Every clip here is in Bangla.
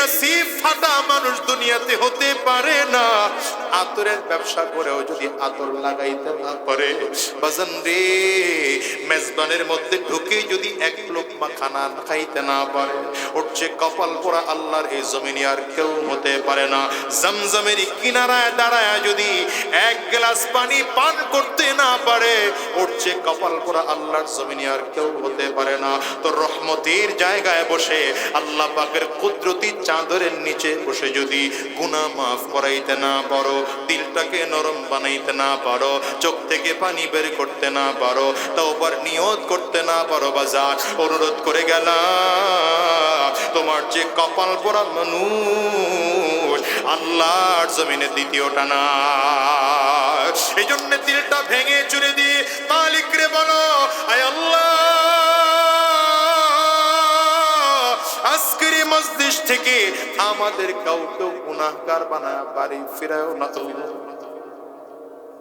নসিব ফাটা মানুষ দুনিয়াতে হতে পারে না। আতরের ব্যবসা করেও যদি আতর লাগাইতে না পারে, বাজান রে, মেজবানের মধ্যে ঢুকে যদি এক লোকমা খানা খাইতে না পারে, ওর যে কপাল পোড়া আল্লাহর এই জমিনে আর কেউ হতে পারে না। জমজমের কিনারায় দাঁড়ায় যদি এক গ্লাস পানি পান করতে না পারে, ওর যে কপাল পোড়া আল্লাহর জমিনে আর কেউ হতে পারে না। তো রহমতের জায়গায় বসে আল্লাহ পাকের কুদরতি চাদরের নিচে বসে যদি গুনাহ মাফ করাইতে না পারো, দিলটাকে নরম বানাইতে না পারো, চোখ থেকে পানি বের করতে না পারো, তওবার নিয়ত করতে না পারো, বাজার অনুরোধ করে গেলাম, তোমার যে কপাল পোড়া মানুষ আল্লাহর জমিনে দ্বিতীয়টা না। এই জন্য দিলটা ভেঙে চুরে দিয়ে মালিক রে বলো, আয় আল্লাহ, আজকের মজলিস থেকে আমাদের কাউকে গুনাহগার বানায় বাড়ি ফিরাও না।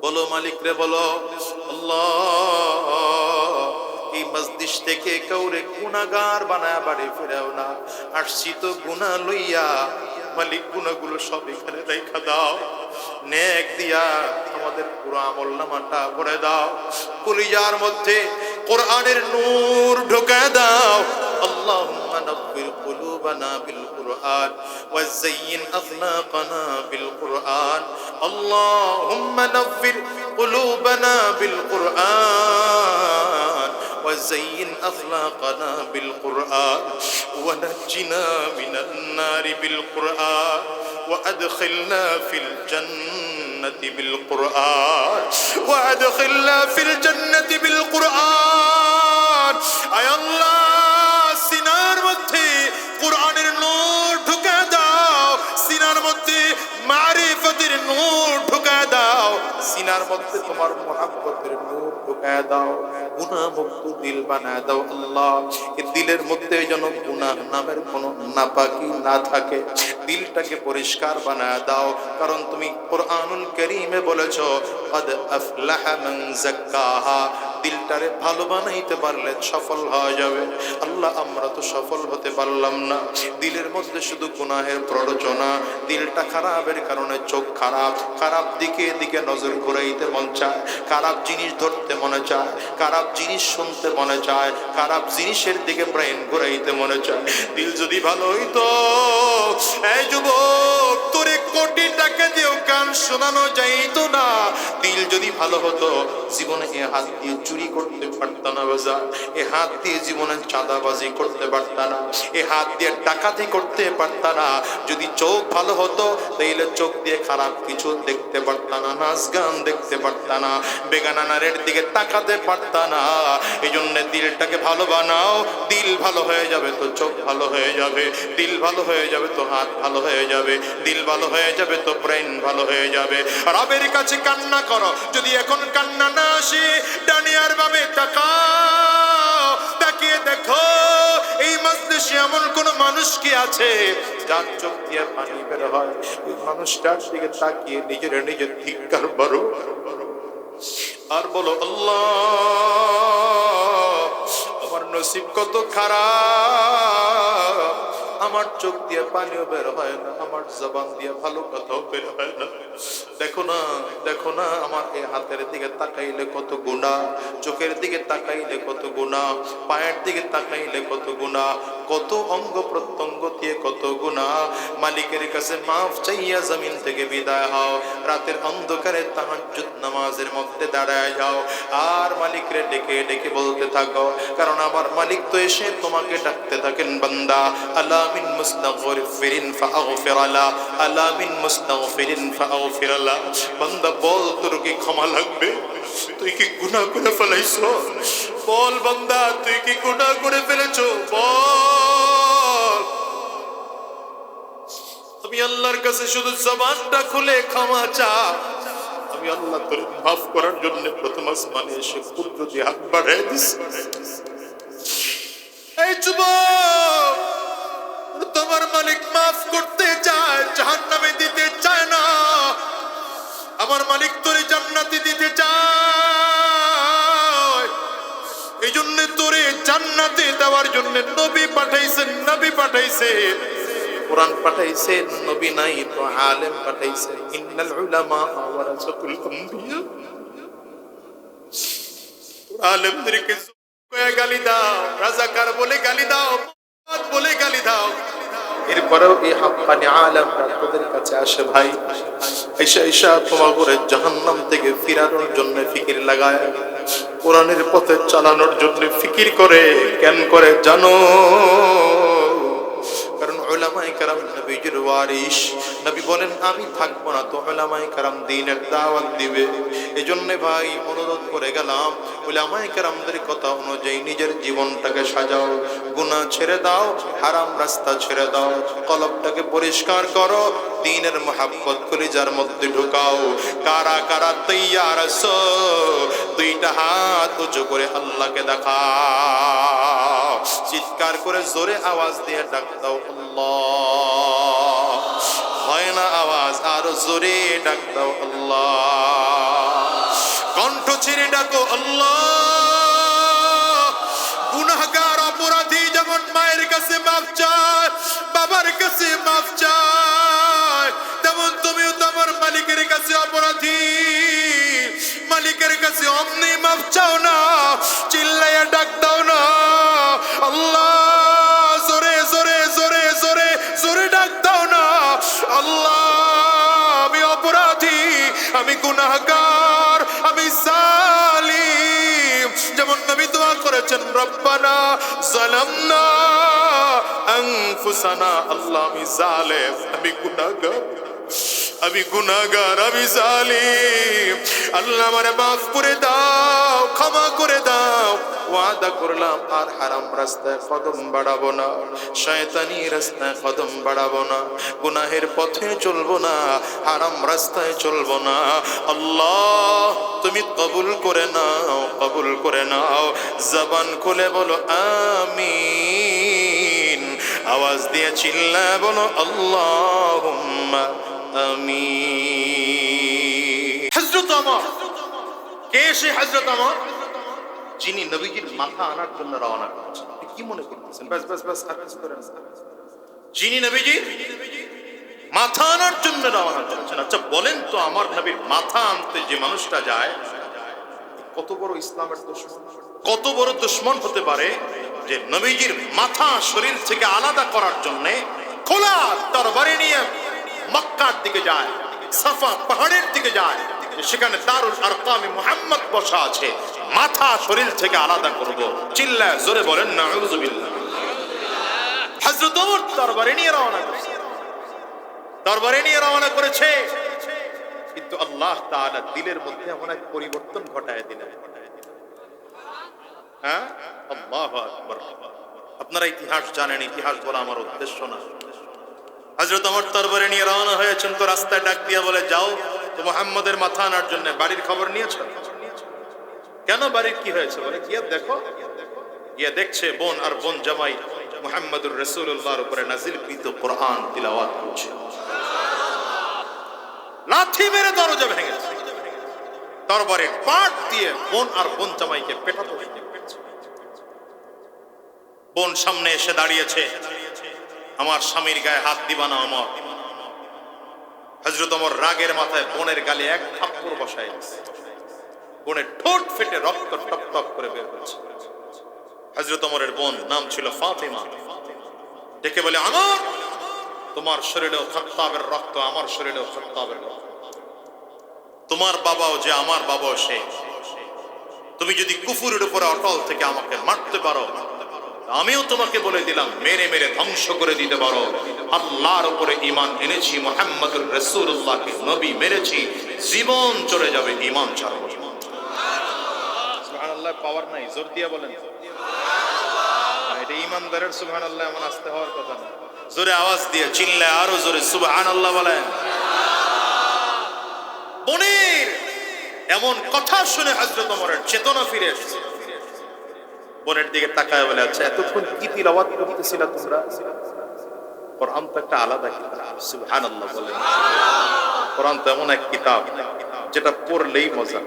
বলো মালিক রে, বলো আল্লাহ, এই মজলিস থেকে কাউরে গুনাহগার বানায় বাড়ি ফিরাও না। আসছি তো গুনাহ লইয়া, মালিক গুনাহগুলো সব এখানে রেখা দাও, নেক দিয়া আমাদের পুরো আমলনামাটা ভরে দাও, কলিজার মধ্যে কোরআনের নূর ঢোকায় দাও। আল্লাহুম্মা নাব্বির কুলুবানা বিল কুরআন ওয়াযায়্যিন আখলাকানা বিল কুরআন। আল্লাহুম্মা নাব্বির কুলুবানা বিল কুরআন وزين أخلاقنا بالقرآن ونجنا من النار بالقرآن وأدخلنا في الجنة بالقرآن وأدخلنا في الجنة بالقرآن أي الله সিনার মধ্যে কোরআনের নূর ঢুকা দাও, সিনার মধ্যে মারিফতের নূর ঢুকা দাও, সিনার মধ্যে তোমার মুহাব্বতের নূর ঢুকা দাও, গুনাহ মুক্ত দিল বানায় দাও। আল্লাহ, এই দিলের মধ্যে যেন গুনাহ নামের কোনো নাপাকি না থাকে, দিলটাকে পরিষ্কার বানায় দাও। কারণ তুমি কোরআনুল কারীমে বলেছো, قد أفلح من زكاها, দিলটারে ভালো বানাইতে পারলে সফল হওয়া যাবে। আল্লাহ, আমরা তো সফল হতে পারলাম না, দিলের মধ্যে শুধু গুনাহের প্ররোচনা, দিলটা খারাপের কারণে চোখ খারাপ, খারাপ দিকে দিকে নজর ঘুরাইতে মন চায়, খারাপ জিনিস ধরতে মনে চায়, খারাপ জিনিস শুনতে মনে চায়, খারাপ জিনিসের দিকে ব্রেন ঘুরাইতে মনে চায়। দিল যদি ভালো হইতো, এই যুবক, তোরে কোটি টাকা দিয়েও গান শোনানো যাইতো না। দিল যদি ভালো হতো, জীবনে এ হাত দিয়ে চুরি করতে পারত না, বাজার এ হাত দিয়ে জীবনে চাঁদাবাজি করতে পারত না, এ হাত দিয়ে ডাকাতি করতে পারত না। যদি চোখ ভালো হতো, তাইলে চোখ দিয়ে খারাপ কিছু দেখতে পারত না, নাচ গান দেখতে পারত না, বেগানা নারীর দিকে তাকাতে পারত না। এই জন্য দিলটাকে ভালো বানাও, দিল ভালো হয়ে যাবে তো চোখ ভালো হয়ে যাবে, দিল ভালো হয়ে যাবে তো হাত ভালো হয়ে যাবে, দিল ভালো হয়ে যাবে তো ব্রেন ভালো হয়ে যাবে। রবের কাছে কান্না করো, যদি এখন কান্না না আসে, ডানিয়ার ভাবে তাকাও, তাকিয়ে দেখো এই মজলিসে এমন কোন মানুষ কি আছে যার চোখ দিয়ে পানি বের হয়? ওই মানুষটার দিকে তাকিয়ে নিজের নিজের ধিক্কার বলো আর বলো, আল্লাহ, আমার নসিব কত খারাপ, আমার চোখ দিয়ে পানিও বের হয় না, আমার জবান দিয়ে ভালো কথাও বের হয় না। দেখো না, দেখো না, আমার এই হাতের দিকে তাকাইলে কত গুনাহ, চোখের দিকে তাকাইলে কত গুনাহ, পায়ের দিকে তাকাইলে কত গুনাহ, কত অঙ্গ প্রত্যঙ্গ দিয়ে কত গুনাহ। মালিকের কাছে মাফ চাইয়া জমিন থেকে বিদায় হও, রাতের অন্ধকারে তাহাজ্জুদ নামাজের মধ্যে দাঁড়ায় যাও, আর মালিকরে ডেকে ডেকে বলতে থাকো, কারণ আমার মালিক তো এসে তোমাকে ডাকতে থাকেন, বান্দা আলা মিন মুস্তাগফিরিন ফাগফির লা, আলা মিন মুস্তাগফিরিন ফাগফির লা। বান্দা বল, তোর কি ক্ষমা লাগবে? তুই কি গুনাহ করে ফেলেছো? বল বান্দা, তুই কি গুনাহ করে ফেলেছো? বল। আমি আল্লাহর কাছে শুধু জবানটা খুলে ক্ষমা চা, আমি আল্লাহ তোর মাফ করার জন্য প্রথম আসমানে এসে কুদরতি হাত বাড়ায় দিছি। এই যুবক, তোমার মালিক মাফ করতে চায়, জাহান্নামে দিতে চায় না। আমার মালিক তোরে জান্নাতে দিতে চায়, এই জন্য তোরে জান্নাতে দেওয়ার জন্য নবী পাঠাইছেন, নবী পাঠাইছে। কোরআন পাঠাইছে, নবী নাই তো আলেম পাঠাইছে। ইন্নাল উলামা ওয়ারাসাতুল আম্বিয়া। আলেমদেরকে গালি দাও, রাজাকার বলে গালি দাও, বলে গালি দাও, এরপরেও এই হাক্কানি আলেমরা তোদের কাছে আসে ভাই, ঈশা তোমার করে জাহান্নাম থেকে ফিরানোর জন্য ফিকির লাগায়, কোরআনের পথে চালানোর জন্য ফিকির করে। কেন করে জানো? কারণ উলামায়ে কেরাম নবীজির ওয়ারিস। নবী বলেন আমি থাকবো না তো উলামায়ে কেরাম দ্বীনের দাওয়াত দিবে। এজন্য ভাই অনুরোধ করে গেলাম, উলামায়ে কেরামদের কথা অনুযায়ী নিজের জীবনটাকে সাজাও, গুনাহ ছেড়ে দাও, হারাম রাস্তা ছেড়ে দাও, কলবটাকে পরিষ্কার করো, দ্বীনের মহব্বত কলিজার মধ্যে ঢুকাও। কারা কারা তৈয়ার আছো? দুইটা হাত উঁচু করে আল্লাহকে দেখাও, চিৎকার করে জোরে আওয়াজ দিয়ে ডাক দাও আল্লাহ। হয় না আওয়াজ? আরো জোরে ডাক দাও আল্লাহ। কণ্ঠ ছেড়ে ডাকো আল্লাহ। গুনাহগার অপরাধী যেমন মায়ের কাছে মাফ চায়, বাবার কাছে মাফ চায়, তেমন তুমিও তোমার মালিকের কাছে অপরাধী, মালিকের কাছে অমনি মাফ চাও না, চিল্লাইয়া ডাক দাও না আল্লাহ। জোরে জোরে জোরে জোরে জোরে ডাক দাও না আল্লাহ। আমি অপরাধী, আমি গুনাহগার, আমি জালিম। যেমন নবী দোয়া করেছেন, রব্বানা যালামনা আনফুসানা। আল্লাহ আমি জালেম, আমি গুনাহগার, আমি গুনাহগার, আমি জালিম। আল্লাহ আমারে মাফ করে দাও, ক্ষমা করে দাও। ওয়াদা করলাম আর হারাম রাস্তায় কদম বাড়াবো না, শয়তানি রাস্তায় কদম বাড়াবো না, গুনাহের পথে চলবো না, হারাম রাস্তায় চলবো না। আল্লাহ তুমি কবুল করে নাও, কবুল করে নাও। জবান খুলে বলো আমিন, আওয়াজ দিয়ে চিল্লায় বলো আল্লাহুম্মা আমিন। হযরত ওমর কে? সে হযরত ওমর যিনি নবীজির মাথা আনার জন্য রওনা করেছেন। কি মনে করতেছেন? বাস বাস বাস, আর কিছু করেন না। যিনি নবীজির মাথা আনার জন্য রওনা করেছেন। আচ্ছা বলেন তো, আমার নবীর মাথা আনতে যে মানুষটা যায়, কত বড় ইসলামের দুশমন, কত বড় দুশমন হতে পারে যে নবীজির মাথা শরীর থেকে আলাদা করার জন্য খোলা তরবারি নিয়ে মক্কার দিকে যায়, সাফা পাহাড়ের দিকে যায়, সেখানে দারুল আরকামে মুহাম্মদ বসা আছে, মাথা শরীর থেকে আলাদা করব। চিল্লায় জোরে বলেন নাউযুবিল্লাহ। হযরত ওমর তরবারি নিয়ে রওনা করেছে, তরবারি নিয়ে রওনা করেছে, কিন্তু আল্লাহ তাআলা দিলের মধ্যে এমন এক পরিবর্তন ঘটায় দিলেন। হ্যাঁ, আল্লাহু আকবার। আপনারা ইতিহাস জানেন, ইতিহাস বলা আমার উদ্দেশ্য না। হযরত ওমর তরবারি নিয়ে রওনা হয়েছেন, তো রাস্তায় ডাক দিয়ে বলে, যাও তো মুহাম্মদের মাথা আনার জন্য। বাড়ির খবর নিয়েছ? কেন, বাড়ির কি হয়েছে? বলে গিয়ে দেখো। গিয়ে দেখছে বোন আর বোন জামাই মুহাম্মদুর রাসূলুল্লাহর উপরে নাযিলকৃত কোরআন তিলাওয়াত করছে। লাঠি মেরে দরজা ভেঙেছে, তরবারির পাট দিয়ে বোন আর বোন জামাইকে পেটাতে হয়েছে। বোন সামনে এসে দাঁড়িয়েছে, আমার স্বামীর গায়ে হাত দিবা না ওমর। হযরত ওমর রাগের মাথায় বোনের গালে এক থাপ্পড় বসায় দিয়েছে। বোনের ঠোঁট ফেটে রক্ত টপ টপ করে বের হচ্ছে। হযরত ওমরের বোন নাম ছিল ফাতিমা, ডেকে বলে, আমার তোমার শরীরেও খাত্তাবের রক্ত, আমার শরীরেও খাত্তাবের রক্ত। তোমার বাবাও যে আমার বাবাও সে। তুমি যদি কুফরের উপরে অটল থেকে আমাকে মারতে পারো, আমিও তোমাকে বলে দিলাম মেরে মেরে ধ্বংস করে দিতে পারো। আল্লাহর উপরে ঈমান এনেছি, মুহাম্মদুর রাসূলুল্লাহকে নবী মেরেছি, জীবন চলে যাবে ঈমান ছাড়বো। সুবহানাল্লাহ, পাওয়ার নাই, জোর দিয়ে বলেন সুবহানাল্লাহ। এটা ঈমানদারের সুবহানাল্লাহ এমন আসতে হওয়ার কথা না। জোরে আওয়াজ দিয়ে চিল্লায় আরো জোরে সুবহানাল্লাহ বলেন। বোনের এমন কথা শুনে হযরত ওমরের চেতনা ফিরে এসেছে। বোনের দিকে তাকায় বলে, আচ্ছা এতক্ষণ কি তিলাওয়াত করতেছিলা তোমরা? কোরআন তো একটা আলাদা কিতাব। সুবহানাল্লাহ বলেন। কোরআন তো এমন এক কিতাব যেটা পড়লেই মজা,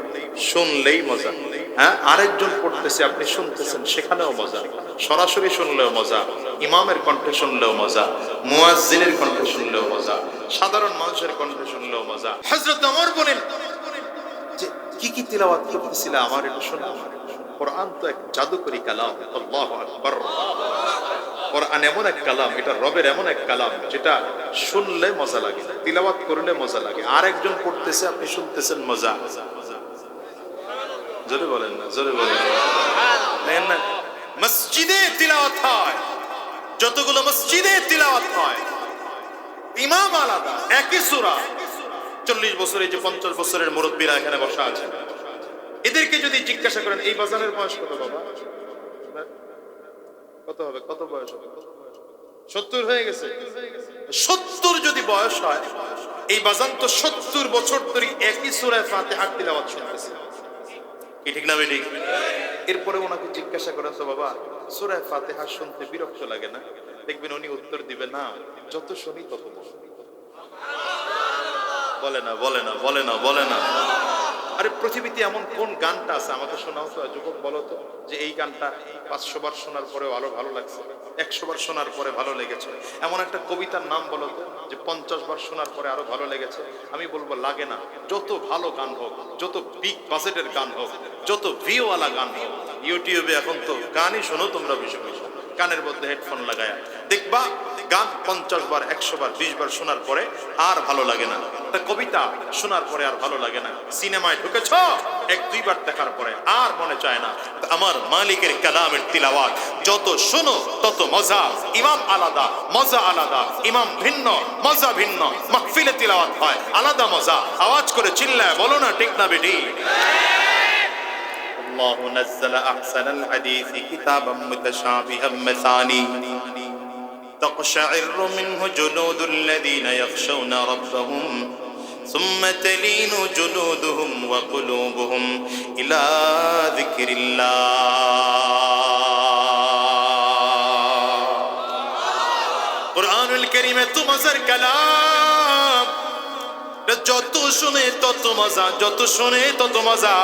শুনলেই মজা। হ্যাঁ, আরেকজন পড়তেছে, আপনি শুনতেছেন, সেখানেও মজা, সরাসরি শুনলেও মজা, ইমামের কণ্ঠে শুনলেও মজা, মুয়াজ্জিনের কণ্ঠে শুনলেও মজা, সাধারণ মানুষের কণ্ঠে শুনলেও মজা। হযরত ওমর বলেন যে কি কি তিলাওয়াত করতেছিল আমার একটু শোনাও। কোরআন তো এক জাদুকরী কালাম, আল্লাহু আকবার। কোরআন এমন এক কালাম, এটা রবের এমন এক কালাম যেটা শুনলে মজা লাগে, তিলাওয়াত করলে মজা লাগে। আর একজন পড়তেছে, আপনি শুনতেছেন, মজা। জোরে বলেন না, জোরে বলেন না। মসজিদে তিলাওয়াত হয়, যতগুলো মসজিদে তিলাওয়াত হয়, ইমাম আলাদা, একই সূরা। 40 বছর, এই যে 50 বছরের মুরব্বীরা এখানে বসা আছেন, এদেরকে যদি জিজ্ঞাসা করেন এই বাজানের বয়স কত বাবা, কত হবে, কত বয়স হবে? 70 হয়ে গেছে। 70 যদি বয়স হয়, এই বাজান তো 70 বছর ধরে একই সূরা ফাতিহার তিলাওয়াত শুনতেছে, কি ঠিক না বেঠিক? এরপরে ওনাকে জিজ্ঞাসা করেন তো বাবা সূরা ফাতিহা শুনতে বিরক্ত লাগে না? দেখবেন উনি উত্তর দিবে না, যত শুনি তত বলে না, বলে না, বলে না, বলে না। আরে পৃথিবীতে এমন কোন গানটা আছে আমাকে শোনাও তো, যুবক বলো তো, যে এই গানটা 500 বার শোনার পরেও আরো ভালো লাগছে, 100 বার শোনার পরে ভালো লেগেছে। এমন একটা কবিতার নাম বলো তো যে 50 বার শোনার পরে আরো ভালো লেগেছে। আমি বলবো লাগে না। যত ভালো গান হোক, যত বিগ বাজেটের গান হোক, যত ভিউওয়ালা গান হোক, ইউটিউবে এখন তো গানই শোনো তোমরা বেশি বেশি, কানের মধ্যে হেডফোন লাগায়া দেখবা গান 50 বার, 100 বার, 20 বার শোনার পরে আর ভালো লাগে না। একটা কবিতা শোনার পরে আর ভালো লাগে না। সিনেমায় ঢুকেছ, 1-2 বার দেখার পরে আর মনে চায় না। আমার মালিকের কালামের তিলাওয়াত যত শোনো তত মজা। ইমাম আলাদা, মজা আলাদা। ইমাম ভিন্ন, মজা ভিন্ন। মাহফিলে তিলাওয়াত হয়, আলাদা মজা। আওয়াজ করে চিল্লায় বলো না, ঠিক না বেটি? الله نزل أحسن الحديث كتابا متشابها مثاني تقشعر منه جلود الذين يخشون ربهم ثم تلين جلودهم وقلوبهم إلى ذكر الله قرآن الكريم تمزر كلام যত শুনে তত মজা, যত শুনে তত মজা।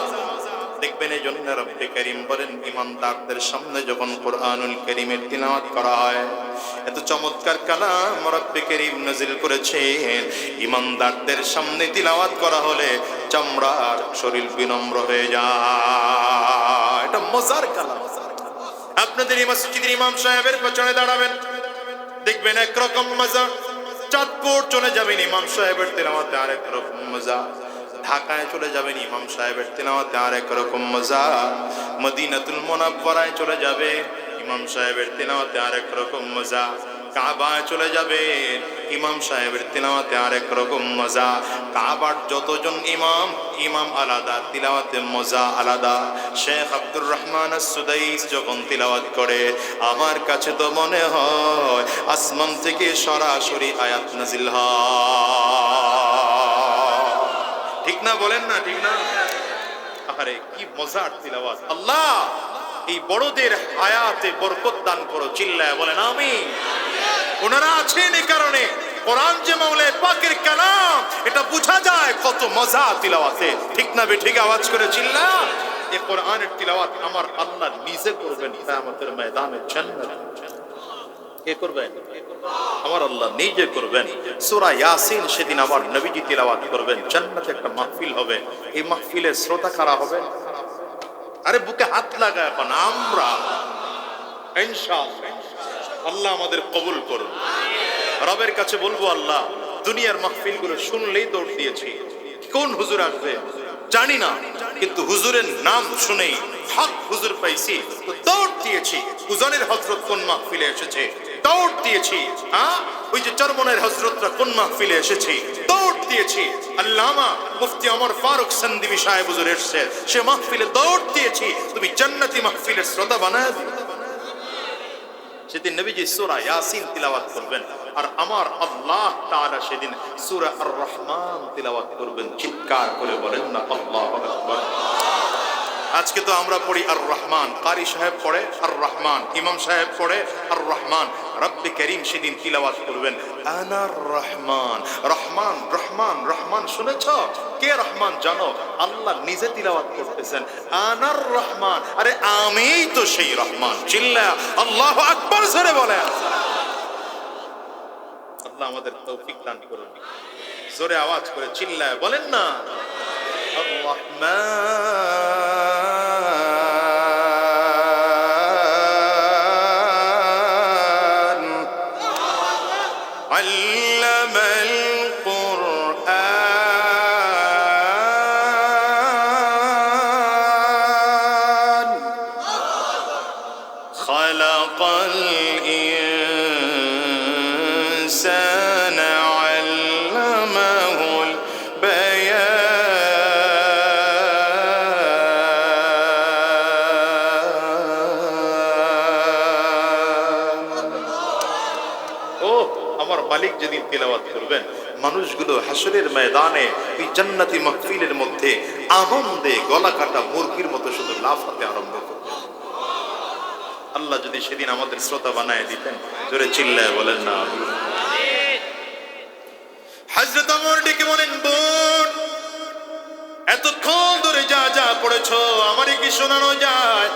দেখবেন এই জন্য রব্বে কারীম বলেন, ইমানদারদের সামনে যখন কোরআনুল কারীমের তিলাওয়াত করা হয়, এত চমৎকার কালাম রব্বে কারীম নাযিল করেছেন, ইমানদারদের সামনে তিলাওয়াত করা হলে চামড়ার শরীর বিনম্র হয়ে যায়। এটা মজার কালাম। আপনাদের এই মসজিদের ইমাম সাহেবের পেছনে দাঁড়াবেন, দেখবেন একরকম মজা। চাঁদপুর চলে যাবেন, ইমাম সাহেবের তিলাওয়াতে আরেক রকম মজা। ঢাকায় চলে যাবেন, ইমাম সাহেবের তিলাওয়াতে আরেক রকম মজা। মদিনাতুল মুনাওয়ারায় চলে যাবে, ইমাম সাহেবের তিলাওয়াতে আরেক রকম মজা। কাবায় চলে যাবে, ইমাম সাহেবের তিলাওয়াতে আরেক রকম মজা। কাবার যতজন ইমাম, ইমাম আলাদা, তিলাওয়াতে মজা আলাদা। শেখ আব্দুর রহমান আস-সুদাইস যখন তিলাওয়াত করে, আমার কাছে তো মনে হয় আসমান থেকে সরাসরি আয়াত নাজিল হয়। ঠিক না, বলেন না, ঠিক না? আরে কি মজার তিলাওয়াত! আল্লাহ এই বড়দের হায়াতে বরকত দান করো, চিল্লায় বলেন আমিন। ওনারা আছেন এই কারণে কোরআন যে মাওলানা পাকের কালাম, এটা বোঝা যায় কত মজা তিলাওয়াতে, ঠিক না বেঠিক? আওয়াজ করে চিল্লা। এই কোরআনের তিলাওয়াত আমার আল্লাহ নিজে করবেন কিয়ামতের ময়দানে জান্নাতে। কে করবেন? আমার আল্লাহ নিজে করবেন। সূরা ইয়াসিন সেদিন আমার নবীজি তিলাওয়াত করবেন, জান্নাতে একটা মাহফিল হবে। এই মাহফিলের শ্রোতা কারা হবে? আরে বুকে হাত লাগায় এখন আমরা, ইনশাআল্লাহ আল্লাহ আমাদের কবুল করুন। রবের কাছে বলবো, আল্লাহ দুনিয়ার মাহফিলগুলো শুনলেই দৌড় দিয়েছি, কোন হুজুর আসবে জানি না, কিন্তু হুজুরের নাম শুনেই হক হুজুর পাইছি তো দৌড় দিয়েছি। উজানের হযরত কোন মাহফিলে এসেছে, দৌড় দিয়েছি। ওই যে চরমনের হযরতরা কোন মাহফিলে এসেছে, দৌড় দিয়েছি। আল্লামা মুফতি ওমর ফারুক সন্দিবি সাহেব হুজুর এসেছে, সে মাহফিলে দৌড় দিয়েছি। তুমি জান্নাতি মাহফিলের শ্রোতা বানায় দিও। সেদিন নবীজি সূরা ইয়াসিন তিলাওয়াত করবেন, আর আমার আল্লাহ তাআলা সেদিন সূরা আর রহমান তিলাওয়াত করবেন। চিৎকার করে বলেন না আল্লাহু আকবার। আজকে তো আমরা পড়ি আর রহমান, কারি সাহেব পড়ে আর রহমান, ইমাম সাহেব পড়ে আর রহমান। রব্বে করিম সেদিন তিলাওয়াত করবেন আনার রহমান। রহমান রহমান রহমান শুনেছ? কে রহমান জানো? আল্লাহ নিজে তিলাওয়াত করতেছেন আনার রহমান। আরে আমিই তো সেই রহমান। চিল্লা আল্লাহু আকবার জোরে বলেন। আল্লাহ আমাদের তৌফিক দান করুন। জোরে আওয়াজ করে চিল্লায় বলেন না আর রহমান আল্লামাল কুরআন খালাকাল ইনসানা আল্লামাহুল আমার মালিক যেদিন তিলাওয়াত করবেন, মানুষগুলো হাসরের ময়দানে এই জান্নাতি মাহফিলের মধ্যে আনন্দে গলা কাটা মুরগির মতো শুধু লাফাতে আরম্ভ করবে। আল্লাহ যদি সেদিন আমাদের শ্রোতা বানায় দিতেন, জোরে চিল্লায় বলেন না। হযরত ওমর ডেকে বলেন, বোন এতক্ষণ ধরে যা যা পড়েছো আমারে কি শোনানো যায়?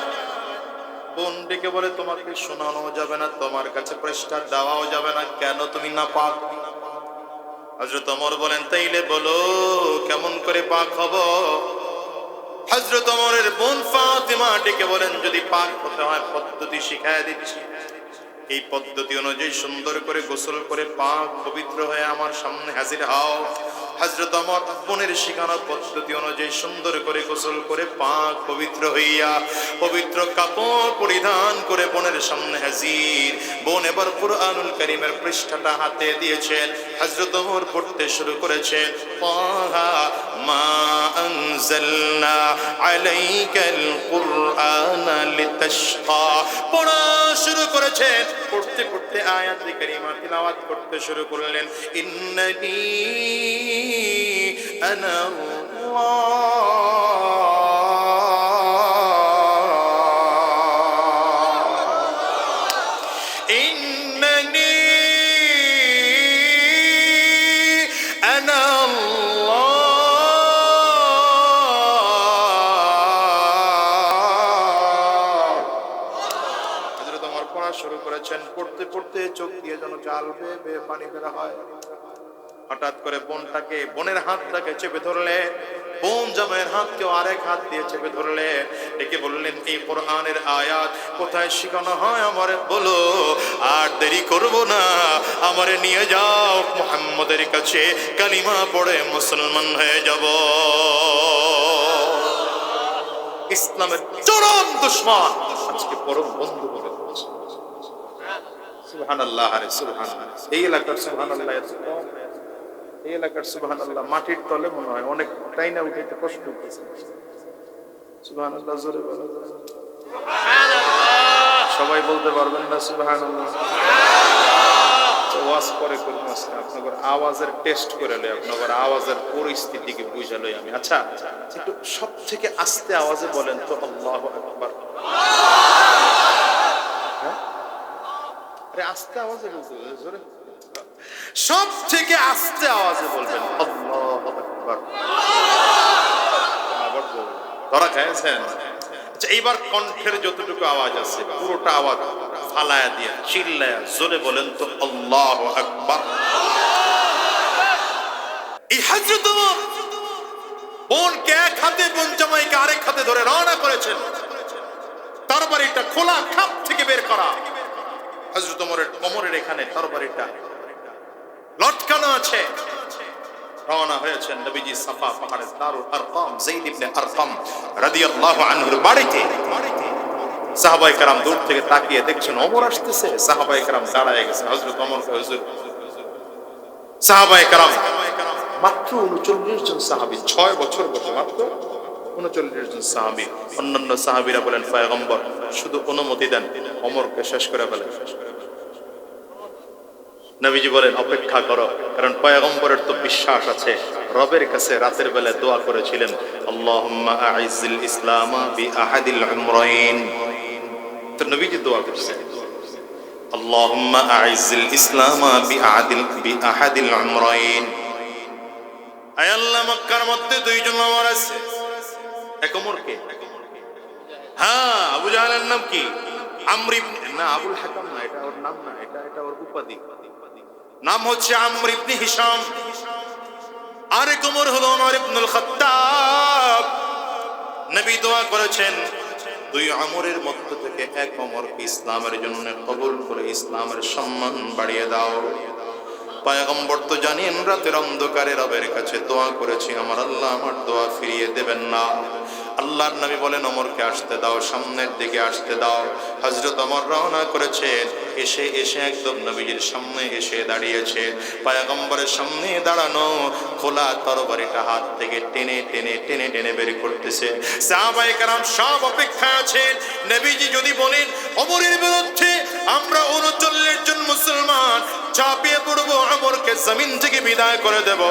বোন ডেকে বলে, তোমাকে শোনানো যাবে না, তোমার কাছে পৃষ্ঠা দেওয়াও যাবে না। কেন? তুমি না পাক। হযরত ওমর বলেন, তাইলে বলো কেমন করে পাক হব? হযরত ওমরের বোন ফাতিমা ডেকে বলেন, যদি পাক হতে হয় পদ্ধতি শিখায় দিচ্ছি। এই পদ্ধতি অনুযায়ী সুন্দর করে গোসল করে পাক পবিত্র হয়ে আমার সামনে হাজির হও। হযরত ওমর বোনের শিখানো পদ্ধতি অনুযায়ী সুন্দর করে গোসল করে পাক পবিত্র হইয়া পবিত্র কাপড় পরিধান করে বোনের সামনে হাজির। বোন এবার কুরআনুল কারীমের পৃষ্ঠাটা হাতে দিয়েছেন। হযরত ওমর পড়তে শুরু করেছেন, তাহা মা আনজালনা আলাইকাল কুরআনা লিতাশকা। পড়া শুরু করেছেন। পড়তে পড়তে আয়াতে কারিমা তিলাওয়াত করতে শুরু করলেন, ইন্নানি আনা আল্লাহ, ইন্নানি আনা আল্লাহ। শুরু করেছেন। পড়তে পড়তে চোখ দিয়ে যেন জাল বেয়ে পানি বের হয়। হঠাৎ করে বোনের হাতটাকে চেপে ধরলে, বোন জামাইয়ের হাতকেও আরেক হাত দিয়ে চেপে ধরলে, ডেকে বললেন, এই কোরআনের আয়াত কোথায় শেখানো হয় আমারে বলো, আর দেরি করব না, আমারে নিয়ে যাও মুহাম্মদের কাছে, কালিমা পড়ে মুসলমান হয়ে যাব। ইসলামের চরম দুশমন আজকে পরম বন্ধু বলে বলছে। সুবহানাল্লাহ, আরে সুবহানাল্লাহ। এই এলাকার সুবহানাল্লাহ, এই এলাকার সুবহানাল্লাহ মাটির তলে মনে হয় অনেক টাইনা উঠাইতে কষ্ট হচ্ছে। সুবহানাল্লাহ জোরে বলেন। সুবহানাল্লাহ। সবাই বলতে পারবেন না সুবহানাল্লাহ? ওয়াজ করে করুন, আপনাদের আওয়াজের টেস্ট করে লই, আপনাদের আওয়াজের পরিস্থিতিকে বুঝে লই আমি। আচ্ছা, একটু সব থেকে আস্তে আওয়াজে বলেন তো আল্লাহু আকবার। আস্তে আওয়াজে বলতে জোরে, সব থেকে আস্তে আওয়াজে বলবেন আল্লাহু আকবার। আবার জোরে ধরা খাইছেন। আচ্ছা, এইবার কণ্ঠের যতটুকু আওয়াজ আছে পুরোটা আওয়াজ ফালায়া দিয়ে চিল্লায়া জোরে বলেন তো আল্লাহু আকবার। এই হযরত ওমর বোনকে এক হাতে, বোন জামাইকে আরেক হাতে ধরে রওনা করেছেন। তরবারিটা খোলা খাপ থেকে বের করা। হযরত ওমরের কোমরের এখানে তরবারিটা লটকানো আছে। রওনা হয়েছেন নবীজি সাফা পাহাড়ের দারুল আরকাম যায়েদ ইবনে আরকাম রাদিয়াল্লাহু আনহুর বাড়িতে। সাহাবায়ে কেরাম দূর থেকে তাকিয়ে দেখছেন ওমর আসতেছে। সাহাবায়ে কেরাম দাঁড়ায় গেছে। হযরত ওমরকে হুজুর, সাহাবায়ে কেরাম মাত্র 39 জন সাহাবী, 6 বছর বয়সে মাত্র 39 জন সাহাবী। অন্যান্য সাহাবীরা বলেন, পয়গম্বর শুধু অনুমতি দেন ওমরকে শেষ করে ফেলেন। নবীজি বলেন অপেক্ষা করো, কারণ পয়গম্বরের তো বিশ্বাস আছে, রবের কাছে রাতের বেলা দোয়া করেছিলেন আল্লাহুম্মা আইজ্জিল ইসলামা বিআহাদিল উমরাইন। তো নবীজি দোয়া করছেন আল্লাহুম্মা আইজ্জিল ইসলামা বিআহাদিল উমরাইন। আয় আল্লাহ, মক্কার মধ্যে দুইজন ওমর আছে, এক ওমর কে? হ্যাঁ, আবু জাহলের নাম কি? আমর ইবনে, না আবুল হাকাম না, এটা ওর নাম না, এটা ওর উপাধি, নাম হচ্ছে আমর ইবনে হিশাম। আরেক ওমর হলো ওমর ইবনুল খাত্তাব। নবী দোয়া করেছেন দুই ওমরের মধ্য থেকে এক ওমরকে ইসলামের জন্য কবুল করে ইসলামের সম্মান বাড়িয়ে দাও। পয়গম্বর তো জানেন রাতের অন্ধকারে রবের কাছে দোয়া করেছি, আমার আল্লাহ আমার দোয়া ফিরিয়ে দেবেন না। আল্লাহর নবী বলেন ওমরকে আসতে দাও, সামনের দিকে আসতে দাও। হযরত ওমর রওনা করেছেন, এসে একদম নবীজির সামনে এসে দাঁড়িয়েছে। পয়গম্বরের সামনে দাঁড়ানো, খোলা তরবারিটা হাত থেকে টেনে টেনে টেনে টেনে বের করতেছে। সাহাবায়ে কেরাম সব অপেক্ষায় আছেন, নবীজি যদি বলেন ওমরের বিরুদ্ধে আমরা ৩৯ জন মুসলমান চাপিয়ে পড়বো, ওমরকে জমিন থেকে বিদায় করে দেব,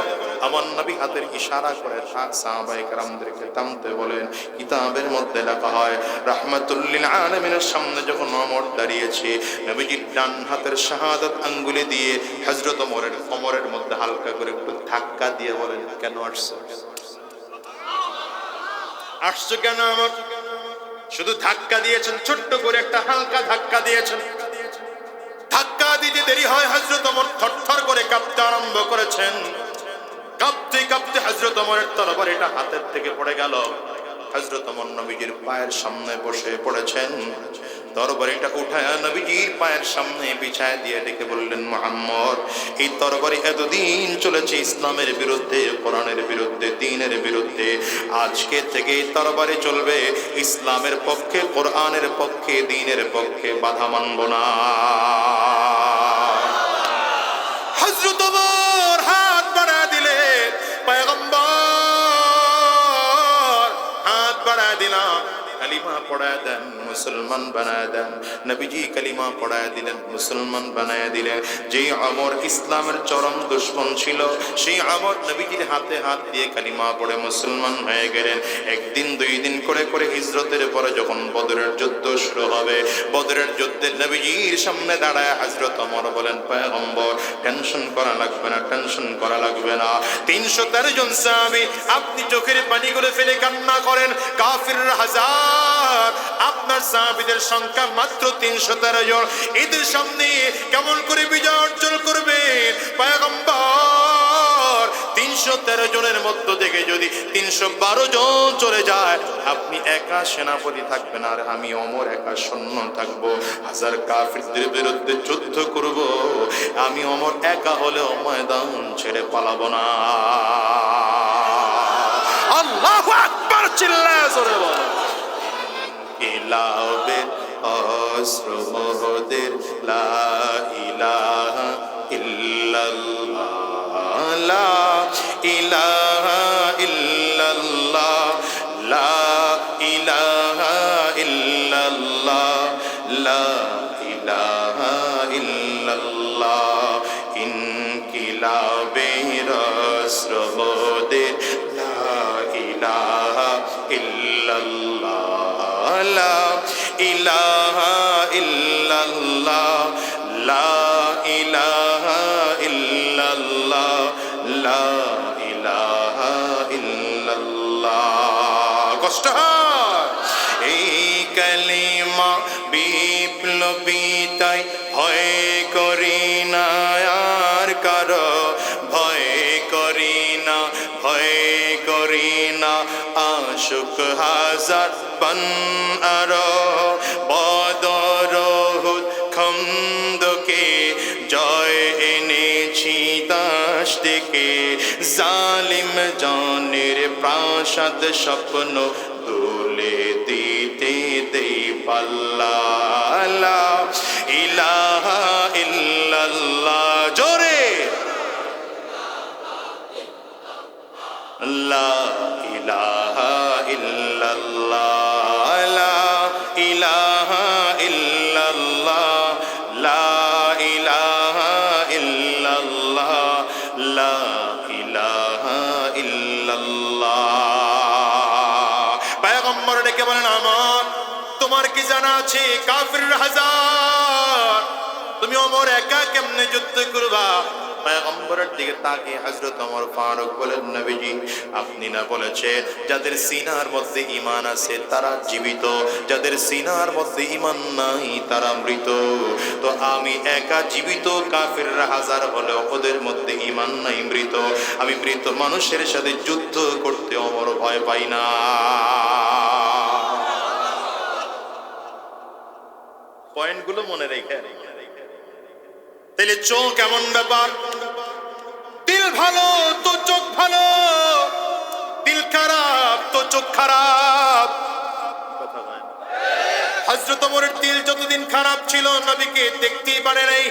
আমার নবী হাতের ইশারা করে সাহাবায়ে কেরামদেরকে থামতে বলেন। কিতাবের মধ্যে লেখা হয় রাহমাতুল লিল আলামিনের সামনে যখন ওমর দাঁড়িয়েছে, নবীজি ডান হাতের শাহাদাত আঙ্গুলে দিয়ে হযরত ওমরের মধ্যে হালকা করে একটু ধাক্কা দিয়ে বলেন, কেন আসছো কেন? আমার শুধু ধাক্কা দিয়েছেন, ছোট্ট করে একটা হালকা ধাক্কা দিয়েছেন। ধাক্কা দিতে দেরি হয়, হযরত ওমর থরথর করে কাঁপতে আরম্ভ করেছেন। কাঁপতে কাঁপতে হযরত ওমরের তরবারিটা হাতের থেকে পড়ে গেল। হযরত ওমর নবীজির পায়ের সামনে বসে পড়েছেন, তরবারিটা উঠায়া নবীজির পায়ের সামনে বিছায় দিয়ে ডেকে বললেন, মুহাম্মদ, এই তরবারি এতদিন চলেছে ইসলামের বিরুদ্ধে, কোরআনের বিরুদ্ধে, দ্বীনের বিরুদ্ধে, আজকে থেকে এই তরবারি চলবে ইসলামের পক্ষে, কোরআনের পক্ষে, দ্বীনের পক্ষে, বাধা মানব না। হযরত ওমর হাত বাড়ায় দিলেন, পয়গম্বর হাত বাড়ায় দিলাম, কালিমা পড়ায় দেন, মুসলমান বানায় দেন। নবীজি কালিমা পড়ায় দিলেন, মুসলমান বানায় দিলেন। যেই ওমর ইসলামের চরম দুশমন ছিল, সেই ওমর নবীজির হাতে হাত দিয়ে কালিমা পড়ে মুসলমান হয়ে গেলেন। একদিন দুই দিন করে করে হিজরতের পরে যখন বদরের যুদ্ধ শুরু হবে, বদরের যুদ্ধে নবীজির সামনে দাঁড়ায় হযরত ওমর বলেন, পয়গম্বর টেনশন করা লাগবে না, টেনশন করা লাগবে না। ৩১৩ জন সাহাবী, আপনি চোখের পানিগুলো ফেলে কান্না করেন, কাফিররা হাজার, আপনার সাহাবীদের সংখ্যা মাত্র ৩১৩ জন, এদের সামনে কেমন করে বিজয় অর্জন করবেন? পয়গম্বর ৩১৩ জনের মধ্য থেকে যদি ৩১২ জন চলে যায়, আপনি একা সেনাপতি থাকবেন আর আমি ওমর একা সৈন্য থাকবো, হাজার কাফিরদের বিরুদ্ধে যুদ্ধ করব, আমি ওমর একা হলেও ময়দান ছেড়ে পালাবো না। আল্লাহু আকবার, চিল্লায় জোরে বলো। ইলাবের অস্ত্র মোদের, লা ইলাহা ইল্লাল্লাহ, লা ইলাহা ইল্লাল্লাহ, লা ইলাহা ইল্লাল্লাহ, লা ইলাহা ইল্লাল্লাহ। ইনকিলাবের অস্ত্র মোদের, লা ইলাহা ইল্লাল্লাহ, লা ইলাহা ইল্লাল্লাহ, লা ইলাহা ইল্লাল্লাহ, লা ইলাহা ইল্লাল্লাহ। কষ্ট হয় এই কালিমা বিপ্লবী, তাই ভয় করি না আর কারো, ভয় করি না, ভয় করি না, আশুক হাজার পান আরো, বদর উহুদ খন্দকে জয় এনেছি দাস থেকে, জালিম জানের প্রাসাদ স্বপ্ন তুলে দিতে দেই পাল্লা, লা ইলাহা ইল্লাল্লাহ, জোরে লা ইলাহা ইল্লাল্লাহ, লা ইলাহা ইল্লাল্লাহ, লা ইলাহা ইল্লাল্লাহ। বলেন আমার তোমার কি জানা আছে কাফির হাজার, তুমি ওমর একা কেমনে যুদ্ধ করবা? পয়গম্বরের দিকে তাকিয়ে হযরত ওমর ফারুক বলেন নবীজি আপনি না বলেছেন যাদের সিনার মধ্যে ঈমান আছে তারা জীবিত, যাদের সিনার মধ্যে ঈমান নাই তারা মৃত। তো আমি একা জীবিত, কাফিররা হাজার হলেও ওদের মধ্যে ঈমান নাই, মৃত। আমি মৃত মানুষের সাথে যুদ্ধ করতে ওমর ভয় পাই না। পয়েন্টগুলো মনে রেখে, তাহলে চোখ এমন ব্যাপার, দিল ভালো তো চোখ ভালো, দিল খারাপ তো চোখ খারাপ। হযরত ওমরের দিল যতদিন খারাপ ছিল নবীকে দেখতেই পারে নাই।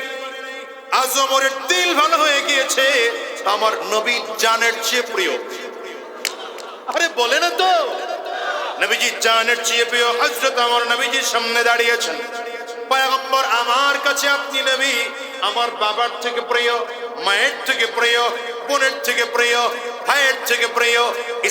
আজ ওমরের দিল ভালো হয়ে গিয়েছে, আমার নবী জানের চেয়ে প্রিয়। আরে বলে না তো, নবীজি জানের চেয়ে প্রিয়। হযরত ওমর নবীজির সামনে দাঁড়িয়েছেন, পয়গম্বর আমার কাছে আপনি নবী, আমার বাবার থেকে প্রিয়, মায়ের থেকে প্রিয়, বোনের থেকে প্রিয়, ভাইয়ের থেকে প্রিয়,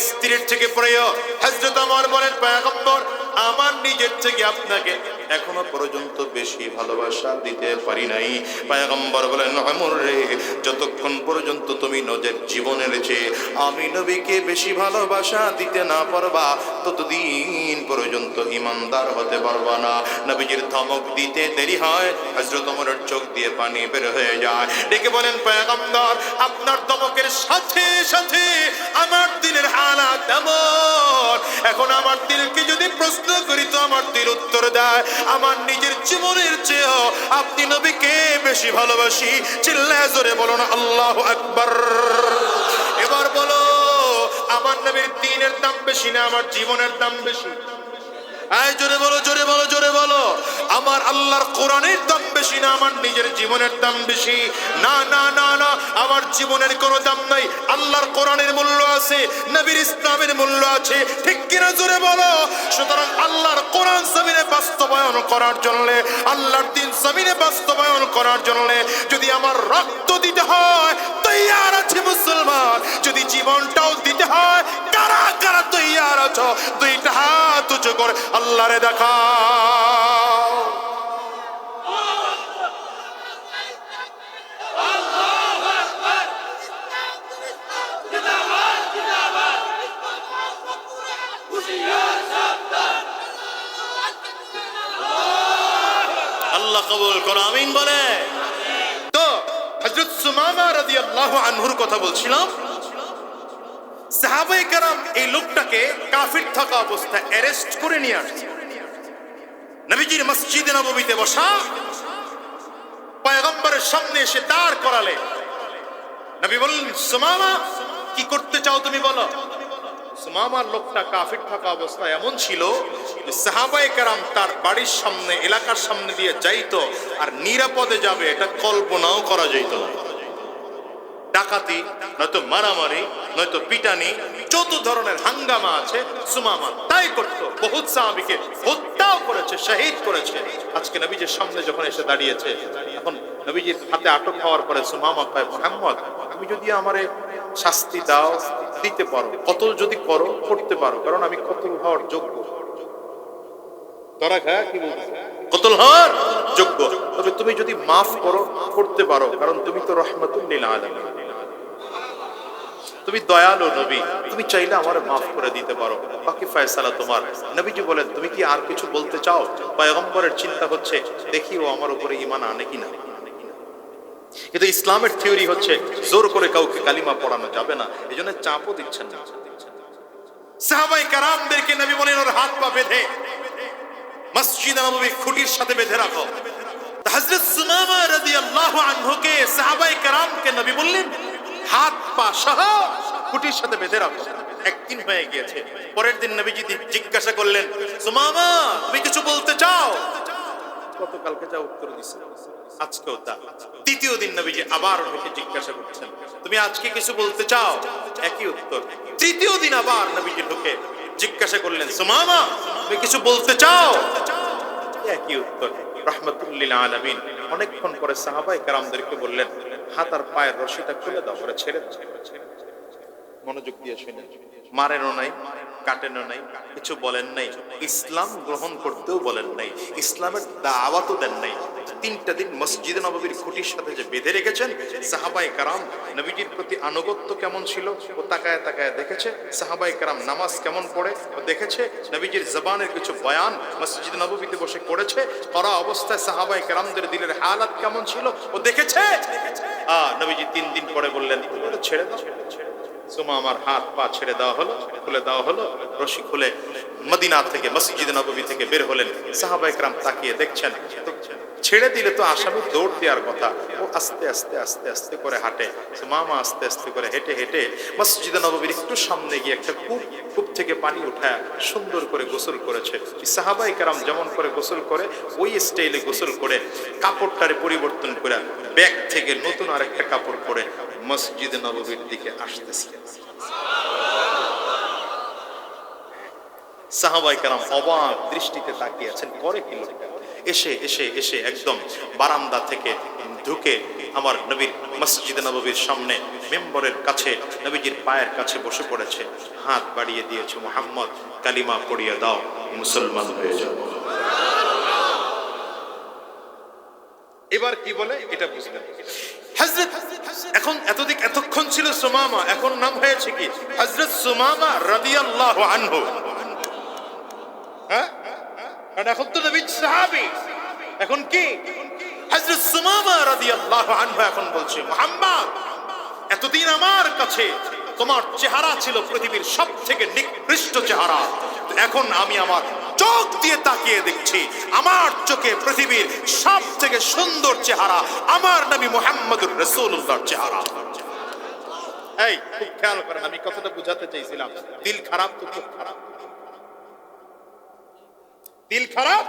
স্ত্রীর থেকে প্রিয়। হযরত ওমর বলেন পয়গম্বর আমার নিজের থেকে আপনাকে এখনো পর্যন্ত বেশি ভালোবাসা দিতে পারি নাই। পয়গম্বর বলেন ওমর রে, যতক্ষণ পর্যন্ত তুমি নিজের জীবনের চেয়ে আমি নবীকে বেশি ভালোবাসা দিতে না পারবা ততদিন পর্যন্ত ঈমানদার হতে পারবা না। নবীজির ধমক দিতে দেরি হয়, হযরত ওমরের চোখ দিয়ে পানি বের হয়ে যায়। ডেকে বলেন পয়গম্বর আপনার ধমকের সাথে সাথে আমার দিলের হালাত এমন, এখন আমার দিলকে যদি প্রশ্ন করি তো আমার দিল উত্তর দেয় আমার নিজের জীবনের চেয়েও আপনি নবীকে বেশি ভালোবাসি। চিল্লায় জোরে বলো না আল্লাহু আকবার। এবার বলো আমার নবীর দ্বীনের দাম বেশি না আমার জীবনের দাম বেশি? আয় জোরে বলো, জোরে বলো, জোরে বলো। আমার আল্লাহর কোরআনের দাম বেশি না আমার নিজের জীবনের দাম বেশি? না না না না, আমার জীবনের কোনো দাম নাই, আল্লাহর কোরআনের মূল্য আছে, নবীর ইসলামের মূল্য আছে, ঠিক কিনা জোরে বলো। সুতরাং আল্লাহর কোরআন জমিনে বাস্তবায়ন করার জন্য, আল্লাহর দ্বীন জমিনে বাস্তবায়ন করার জন্য যদি আমার রক্ত দিতে হয় তৈয়ার আছে মুসলমান, যদি জীবনটাও দিতে হয় কারা কারা তৈয়ার আছো? দুইটা হাত উঁচু করে আল্লাহরে দেখাও। আল্লাহ কবুল করো, আমিন বলে। তো হযরত সুমামা রাদিয়াল্লাহু আনহুর কথা বলছিলাম। সাহাবায়ে কেরাম এই লোকটাকে কাফির থাকা অবস্থায় অ্যারেস্ট করে নিয়ে আসছে, নবীজির মসজিদে নববীতে বসা, পয়গম্বরের সামনে এসে দাঁড় করালে। নবী বললেন সুমামা কি করতে চাও তুমি বলো। সুমামার লোকটা কাফির থাকা অবস্থায় এমন ছিল যে সাহাবায়ে কেরাম তার বাড়ির সামনে, এলাকার সামনে দিয়ে যাইতো আর নিরাপদে যাবে এটা কল্পনাও করা যেত না। ডাকাতি নয়তো মারামারি নয়তো পিটানি, যত ধরনের হাঙ্গামা আছে সুমামা তাই করতো। বহুত সাহাবীকে হত্যাও করেছে, শহীদ করেছে। আজকে নবীজির সামনে যখন এসে দাঁড়িয়েছে, এখন নবীজির হাতে আটক হওয়ার পরে সুমামা কয় মুহাম্মদ আমি যদি আমারে শাস্তি দাও দিতে পারো, কতল যদি করো করতে পারো, কারণ আমি কতল হওয়ার যোগ্য। ধরা খায় কি বলছে, কতল হওয়ার যোগ্য। তবে তুমি যদি মাফ করো করতে পারো, কারণ তুমি তো রহমাতুল লিল আলামিন, তুমি দয়ালু নবী, তুমি চাইলে আমার মাফ করে দিতে পারো, বাকি ফয়সালা তোমার। নবীজি বলেন তুমি কি আর কিছু বলতে চাও? পয়গম্বরের চিন্তা হচ্ছে দেখি ও আমার উপরে ঈমান আনে কিনা। কিন্তু ইসলামের থিওরি হচ্ছে জোর করে কাউকে কালিমা পড়ানো যাবে না, এজন্য চাপও দিচ্ছেন না। সাহাবায়ে কেরামদেরকে নবী বলেন ওর হাত পা বেঁধে মসজিদে নববীর খুঁটির সাথে বেঁধে রাখো। হযরত সুমামা রাদিয়াল্লাহু আনহুকে সাহাবায়ে কেরামকে নবী বললেন হাত পা সহ খুঁটির সাথে বেঁধে রাখো। একদিন হয়ে গিয়েছে, পরের দিন নবীজি জিজ্ঞাসা করলেন সুমামা তুমি কিছু বলতে চাও? গতকালকে যা উত্তর দিছে আজকেও তা। দ্বিতীয় দিন নবীজি আবার ওকে জিজ্ঞাসা করছেন তুমি আজকে কিছু বলতে চাও? একই উত্তর। তৃতীয় দিন আবার নবীজি ঢুকে জিজ্ঞাসা করলেন সুমামা তুমি কিছু বলতে চাও? একই উত্তর। রাহমাতুল লিল আলামিন অনেকক্ষণ পরে সাহাবায়ে কেরামদেরকে বললেন হাত আর পায়ের রশিটা খুলে দাও, করে ছেড়ে দাও। মনোযোগ দিয়ে শুনেন, মারেনও নাই কাটেনও নাই, কিছু বলেন নাই, ইসলাম গ্রহণ করতেও বলেন নাই, ইসলামের দাওয়াতও দেন নাই। 3টা দিন মসজিদে নববীর খুঁটির সাথে যে বেঁধে রেখেছেন, সাহাবায়ে কেরাম নবীজির প্রতি আনুগত্য কেমন ছিল ও তাকায় তাকায় দেখেছে। সাহাবায়ে কেরাম নামাজ কেমন পড়ে ও দেখেছে। নবীজির জবানের কিছু বয়ান মসজিদ নববীতে বসে করেছে। করা অবস্থায় সাহাবায়ে কেরামদের দিলের হালাত কেমন ছিল ও দেখেছে। নবীজি 3 দিন পরে বললেন, ছেড়ে দাও। সুমামার হাত পা ছেড়ে দেওয়া হলো, খুলে দেওয়া হলো। রশি খুলে মদিনা থেকে মসজিদ নববী থেকে বের হলেন। সাহাবায়ে কেরাম তাকিয়ে দেখছেন, ছেড়ে দিলে তো আসামি দৌড় দেওয়ার কথা। ও আস্তে আস্তে আস্তে আস্তে করে হাঁটে। সুমামা আস্তে আস্তে করে হেঁটে হেঁটে মসজিদ নববীর একটু সামনে গিয়ে একটা কূপ থেকে পানি উঠায় সুন্দর করে গোসল করেছে। সাহাবায়ে কেরাম যেমন করে গোসল করে ওই স্টাইলে গোসল করে কাপড়টারে পরিবর্তন করে ব্যাগ থেকে নতুন আরেকটা কাপড় পরে মসজিদ নববীর দিকে আসতেছে। সাহাবায়ে কেরাম অবাক দৃষ্টিতে তাকিয়ে আছেন, করে কি লোকটা? এসে এসে এসে একদম বারান্দা থেকে ঢুকে আমার নবীর মসজিদ নববীর সামনে মেম্বরের কাছে নবীজির পায়ের কাছে বসে পড়েছে, হাত বাড়িয়ে দিয়েছে, মুহাম্মদ কালিমা পড়িয়ে দাও, মুসলমান হয়ে যাও। এবার কি বলে এটা বুঝলেন। হযরত এখন এতক্ষণ ছিল সুমামা, এখন নাম হয়েছে কি হযরত সুমামা রাদিয়াল্লাহু আনহু। হ্যাঁ, কারণ এখন তো নবী সাহাবী, এখন কি হযরত সুমামা রাদিয়াল্লাহু আনহু এখন বলছে, মুহাম্মদ এতদিন আমার কাছে তোমার চেহারা ছিল পৃথিবীর সবথেকে নিকৃষ্ট চেহারা, এখন আমি আমার চোখ দিয়ে তাকিয়ে দেখছি আমার চোখে পৃথিবীর সবথেকে সুন্দর চেহারা আমার নবী মুহাম্মদুর রাসূলুল্লাহর চেহারা। এই খুব খেয়াল করেন, আমি কথাটা বুঝাতে চাইছিলাম, দিল খারাপ তো চোখ খারাপ, দিল খারাপ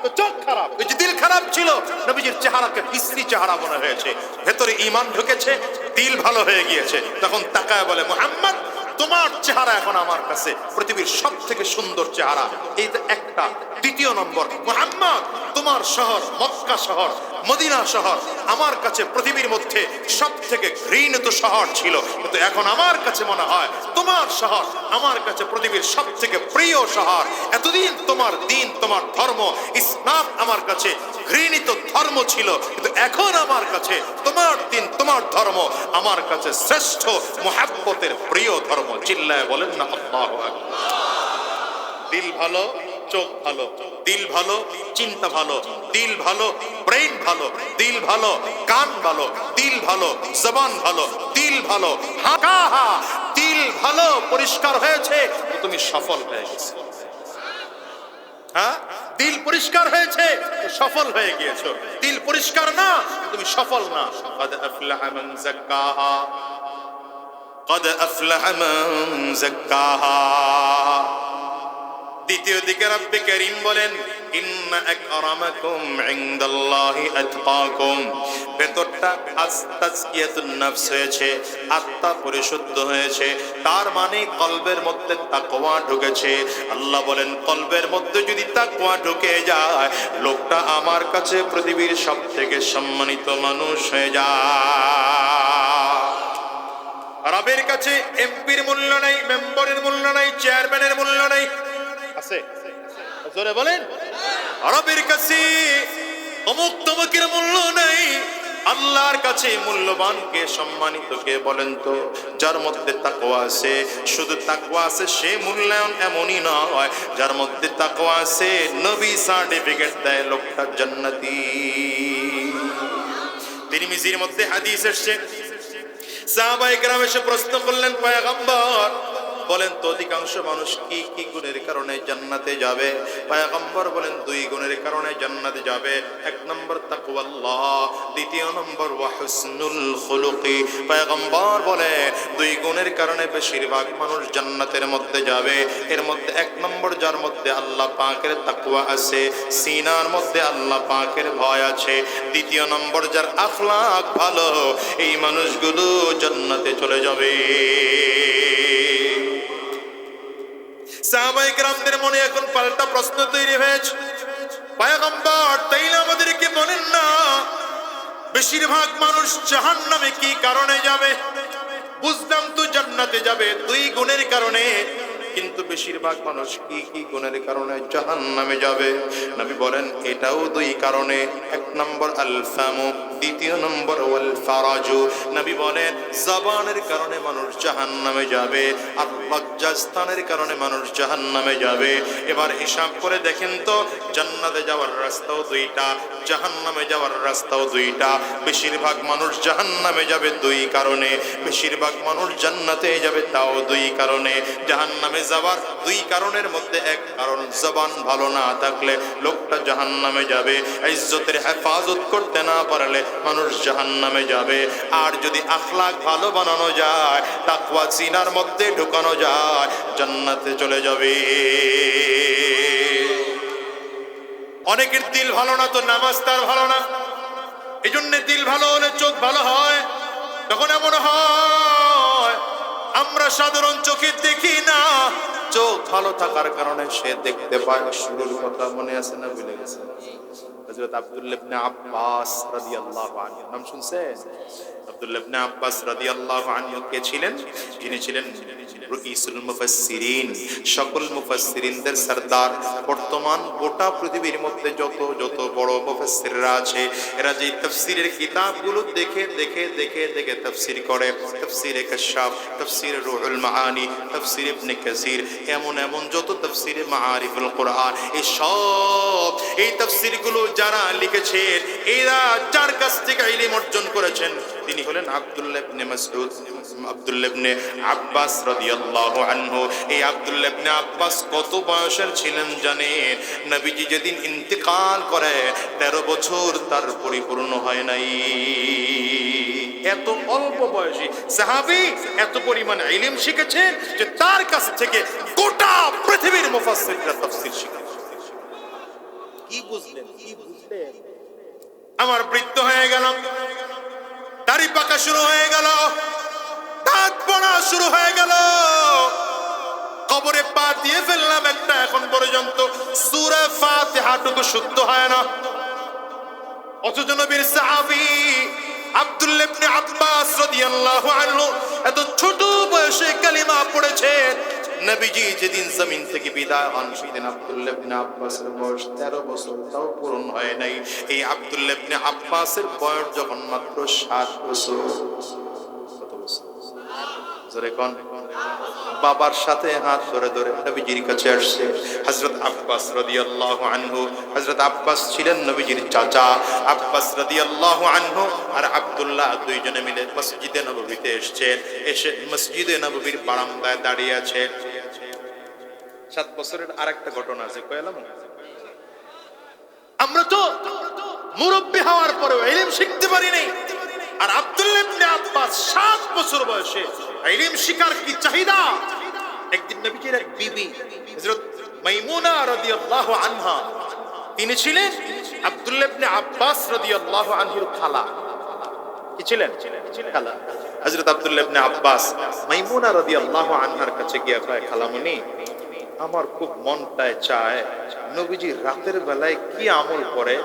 তো চোখ খারাপ। ওই যে দিল খারাপ ছিল, নবীজির চেহারাকে বিশ্রী চেহারা মনে হয়েছে, ভেতরে ঈমান ঢুকেছে, দিল ভালো হয়ে গিয়েছে। তখন তাকায় বলে, মুহাম্মদ তোমার চেহারা এখন আমার কাছে পৃথিবীর সবথেকে সুন্দর চেহারা। এই তো একটা। দ্বিতীয় নম্বর, মুহাম্মদ তোমার শহর মক্কা শহর, মদিনা শহর আমার কাছে পৃথিবীর মধ্যে সবথেকে ঘৃণিত শহর ছিল, কিন্তু এখন আমার কাছে মনে হয় তোমার শহর আমার কাছে পৃথিবীর সবথেকে প্রিয় শহর। এতদিন তোমার দিন, তোমার ধর্ম ইসলাম আমার কাছে ঘৃণিত ধর্ম ছিল, কিন্তু এখন আমার কাছে তোমার দিন, তোমার ধর্ম আমার কাছে শ্রেষ্ঠ মুহাব্বতের প্রিয় ধর্ম। চিল্লায় বলেন না আল্লাহু আকবার। দিল ভালো, চোখ ভালো, দিল ভালো, চিন্তা ভালো, দিল ভালো, ব্রেন ভালো, দিল ভালো, কান ভালো, দিল ভালো, জবান ভালো, দিল ভালো, হা দিল ভালো পরিষ্কার হয়েছে তো তুমি সফল হয়ে গেছো। হ্যাঁ, দিল পরিষ্কার হয়েছে তো সফল হয়ে গিয়েছো, দিল পরিষ্কার না তুমি সফল না। قد أفلح من زكاها قد أفلح من زكاها। দ্বিতীয় দিকে রব্বে কারীম বলেন, ইন্না আকরামাকুম ইনদাল্লাহি আতকাকুম। ভেতরটা তাজকিয়াতুন নফস হয়েছে, আত্মা পরিশুদ্ধ হয়েছে, তার মানে কলবের মধ্যে তাকওয়া ঢুকেছে। আল্লাহ বলেন, কলবের মধ্যে যদি তাকওয়া ঢুকে যায়, লোকটা আমার কাছে পৃথিবীর সবথেকে সম্মানিত মানুষ হয়ে যায়। রবের কাছে এমপির মূল্য নাই, মেম্বারের মূল্য নাই, চেয়ারম্যানের মূল্য নাই, আছে? জোরে বলেন। রবের কাছে অমুক তমুকের মূল্য নাই, আল্লাহর কাছে মূল্যবান কে, সম্মানিত কে বলেন তো? যার মধ্যে তাকওয়া আছে। শুধু তাকওয়া আছে সে মূল্যায়ন এমনই নয়, যার মধ্যে তাকওয়া আছে নবী সার্টিফিকেট দেয় লোকটা জান্নাতি। তিরমিজির মধ্যে হাদিস এসেছে, সাহাবায়ে কেরাম এসে প্রশ্ন করলেন, পয়গম্বর বলেন তো অধিকাংশ মানুষ কি কি গুণের কারণে জান্নাতে যাবে? পয়গম্বর বলেন 2 গুণের কারণে জান্নাতে যাবে। 1 নম্বর তাকওয়াল্লাহ, দ্বিতীয় নম্বর ওয়া হুসনুল খুলুকি। পয়গম্বর বলে 2 গুণের কারণে বেশিরভাগ মানুষ জান্নাতের মধ্যে যাবে। এর মধ্যে 1 নম্বর, যার মধ্যে আল্লাহ পাকের তাকওয়া আছে, সিনার মধ্যে আল্লাহ পাকের ভয় আছে। দ্বিতীয় নম্বর, যার আখলাক ভালো, এই মানুষগুলো জান্নাতে চলে যাবে। সাহাবায়ে কেরামদের মনে এখন পাল্টা প্রশ্ন তৈরি হয়েছে, পয়গম্বর তাইলে আমাদেরকে বলেন না বেশিরভাগ মানুষ জাহান্নামে কি কারণে যাবে? বুঝলাম তো জান্নাতে যাবে 2 গুণের কারণে, কিন্তু বেশিরভাগ মানুষ কি কি গুণের কারণে জাহান্নামে যাবে? নবী বলেন এটাও দুই কারণে। এক নম্বর আল ফামু, দ্বিতীয় নম্বর ওয়াল ফারাজু। নবী বলেন জবানের কারণে মানুষ জাহান্নামে যাবে, আর লজ্জাস্থানের কারণে মানুষ জাহান্নামে যাবে। এবার হিসাব করে দেখেন তো, জান্নাতে যাওয়ার রাস্তাও দুইটা, জাহান্নামে যাওয়ার রাস্তাও দুইটা। বেশিরভাগ মানুষ জাহান্নামে যাবে দুই কারণে, বেশিরভাগ মানুষ জান্নাতে যাবে তাও দুই কারণে। জাহান্নামে যাওয়ার দুই কারণের মধ্যে এক কারণ, জবান ভালো না থাকলে লোকটা জাহান্নামে যাবে। ইজ্জতের হেফাজত করতে না পারলে মানুষ জাহান্নামে যাবে। আর যদি আখলাক ভালো বানানো যায়, তাকওয়া সিনার মধ্যে ঢুকানো যায়, জান্নাতে চলে যাবে। অনেকের দিল ভালো না, তো নামাজ তার ভালো না। এই জন্য দিল ভালো হলে চোখ ভালো হয়। তখন এমন হয় আমরা সাধারণ চোখে দেখি না, চোখ ভালো থাকার কারণে সে দেখতে পায়। শুরুর কথা মনে আছে না ভুলে গেছে? হযরত আব্দুল্লাহ ইবনে আব্বাস রাদিয়াল্লাহু আনহু, নাম শুনছেন? আব্দুল্লাহ ইবনে আব্বাস রাদিয়াল্লাহু আনহু কে ছিলেন? যিনি ছিলেন রইসুল মুফাসসিরিন, সকল মুফাসসিরিনদের সরদার। বর্তমান গোটা পৃথিবীর মধ্যে যত বড় মুফাসসিররা আছে, এরা যে তাফসীরের কিতাবগুলো দেখে দেখে দেখে দেখে তাফসীর করে, তাফসীরে কাশফ, তাফসীর রুহুল মাআনি, তাফসীর ইবনে কাসির, এমন যত তাফসীরে মাআরিফুল কুরআন, এই তাফসীরগুলো যারা লিখেছেন, এরা যার কাছ থেকে ইলম অর্জন করেছেন, তিনি হলেন আব্দুল্লাহ ইবনে মাসউদ, আব্দুল্লাহ ইবনে আব্বাস রাদিয়াল্লাহু আনহু। এই আব্দুল্লাহ ইবনে আব্বাস কত বয়সের ছিলেন জানেন? নবীজি যেদিন ইন্তেকাল করে 13 বছর তার পরিপূর্ণ হয় নাই। এত অল্প বয়সী সাহাবী এত পরিমাণ ইলম শিখেছেন যে তার কাছ থেকে গোটা পৃথিবীর মুফাসসিররা তাফসীর শিখেছে। কি বুঝলেন? আমার বৃদ্ধ হয়ে গেল, দাড়ি পাকা শুরু হয়ে গেল, দাঁত পড়া শুরু হয়ে গেল, কবরে পা দিয়ে ফেললাম একটা, এখন পর্যন্ত সূরা ফাতিহাটুকু শুদ্ধ হয় না। অথচ নবীর সাহাবী আব্দুল্লাহ ইবনে আব্বাস রাদিয়াল্লাহু আনহু এত ছোট বয়সে কালিমা পড়েছেন। নবীজি যেদিন জমিন থেকে বিদায় হন, সেদিন আব্দুল্লাহ ইবনে আব্বাসের বয়স 13 বছর তাও পূরণ হয় নাই। এই আব্দুল্লাহ ইবনে আব্বাসের বয়স যখন মাত্র 7 বছর। কত বছর? জোরে কোন? বাবার সাথে হাত ধরে ধরে নবীজির কাছে আসছে হযরত আব্বাস রাদিয়াল্লাহু আনহু। হযরত আব্বাস ছিলেন নবীজির চাচা। আব্বাস রাদিয়াল্লাহু আনহু আর আব্দুল্লাহ দুইজনে মিলে মসজিদে নববীতে এসেছেন। এসে মসজিদে নববীর বারান্দায় দাঁড়িয়ে আছে। 7 বছরের আরেকটা ঘটনা আছে, কইলাম আমরা তো মুরব্বি হওয়ার পরেও ইলম শিখতে পারি নাই। আর আব্দুল্লাহ ইবনে আব্বাস 7 বছর বয়সে ইলম শিখার কি চাহিদা! একদিন নবীজির এক বিবি হযরত মাইমুনা রাদিয়াল্লাহু আনহা, তিনি ছিলেন আব্দুল্লাহ ইবনে আব্বাস রাদিয়াল্লাহু আনহুর খালা। কি ছিলেন? খালা। হযরত আব্দুল্লাহ ইবনে আব্বাস মাইমুনা রাদিয়াল্লাহু আনহার কাছে গিয়ে কয়, খালামণি, আমার খুব মনটায় চায় নবীজি রাতের বেলায় কি আমল করে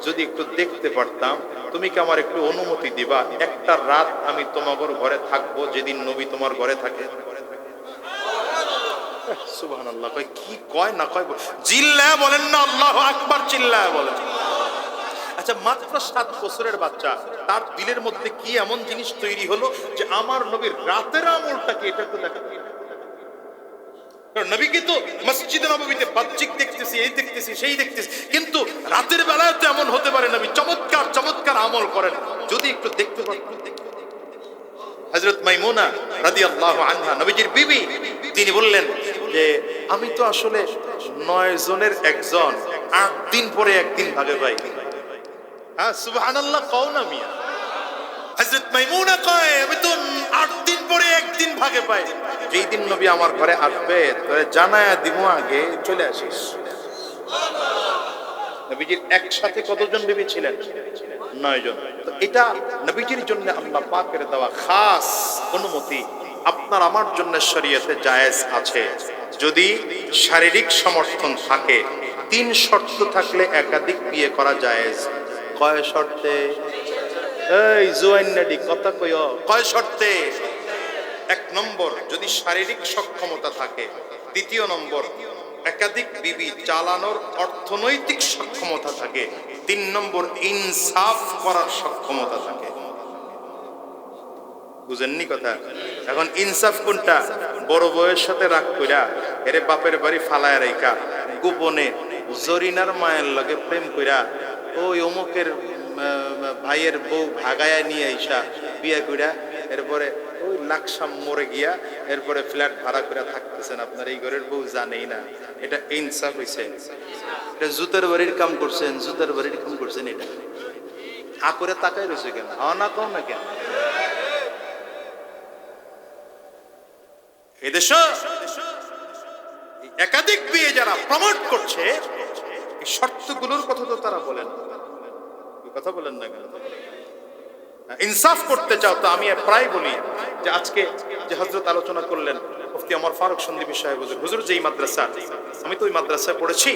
যদি একটু দেখতে পারতাম। তুমি কি আমার একটু অনুমতি দিবা? একটা রাত আমি তোমার ঘরে থাকবো, যেদিন নবী তোমার ঘরে থাকে। সুবহানাল্লাহ। কয় কি কয় না কয়, চিল্লায় বলেন না আল্লাহু আকবার, চিল্লায় বলেন। আচ্ছা, মাত্র 7 বছরের বাচ্চা, তার দিলের মধ্যে কি এমন জিনিস তৈরি হলো যে আমার নবীর রাতের আমলটাকে এটা একটু দেখা। নবীকে তো মসজিদে নববীতে বাহ্যিক দেখতেছি, এই দেখতেছি, সেই দেখতেছি, কিন্তু রাতের বেলায় তো এমন হতে পারে নবী চমৎকার চমৎকার আমল করেন, যদি একটু দেখতে পারতাম। হযরত মাইমুনা রাদিয়াল্লাহু আনহা, নবীজির বিবি, তিনি বললেন যে আমি তো আসলে 9 জনের একজন, 8 দিন পরে একদিন ভাগে পাই। হ্যাঁ, সুবহানাল্লাহ কও না মিয়া। হযরত মাইমুনা কয় আমি তো 8 দিন পরে একদিন ভাগে পাই। যেই দিন নবী আমার ঘরে আসবে তোরে জানায়া দিব, আগে চলে আসিস। নবীজির একসাথে কতজন বিবি ছিলেন? 9 জন। তো এটা নবীজির জন্য আল্লাহ পাকের দেওয়া খাস অনুমতি। আপনার আমার জন্য শরীয়তে জায়েজ আছে যদি শারীরিক সমর্থন থাকে। 3 শর্ত থাকলে একাধিক বিয়ে করা জায়েজ। কয় শর্তে? এই জুয়াইন্নাডি কথা কইও, কয় শর্তে? এক নম্বর যদি শারীরিক সক্ষমতা থাকে, দ্বিতীয় নম্বর একাধিক বিবি চালানোর অর্থনৈতিক সক্ষমতা থাকে, তিন নম্বর ইনসাফ করার সক্ষমতা থাকে। বুঝেননি কথা? এখন ইনসাফ কোনটা? বড় বউয়ের সাথে রাগ কইরা এরে বাপের বাড়ি ফালায় রেখা গোপনে জরিনার মায়ের লগে প্রেম কইরা ওই অমুকের ভাইয়ের বউ ভাগায়া নিয়ে আইসা বিয়ে কইরা এরপরে ওই লাকসাম মরে গিয়া এরপরে ফ্ল্যাট ভাড়া করে থাকতেছেন, আপনার এই ঘরের বউ জানেই না। এটা ইনসাফ হইছে? এটা জুতার বাড়ির কাম করছেন, জুতার বাড়ির কাম করছেন। এটা আ করে তাকাই রয়েছে কেন? না কম না কেন? এদেশ একাধিক বিয়ে যারা প্রমোট করছে, এই শর্তগুলোর কথা তো তারা বলেন, কথা বলেন না কেন? ইনসাফ করতে চাও তো আমি প্রায় বলি যে আজকে যে হযরত আলোচনা করলেন মুফতি ওমর ফারুক সন্দীপী সাহেব হুজুর, যেই মাদ্রাসা, আমি তো ওই মাদ্রাসায় পড়েছি,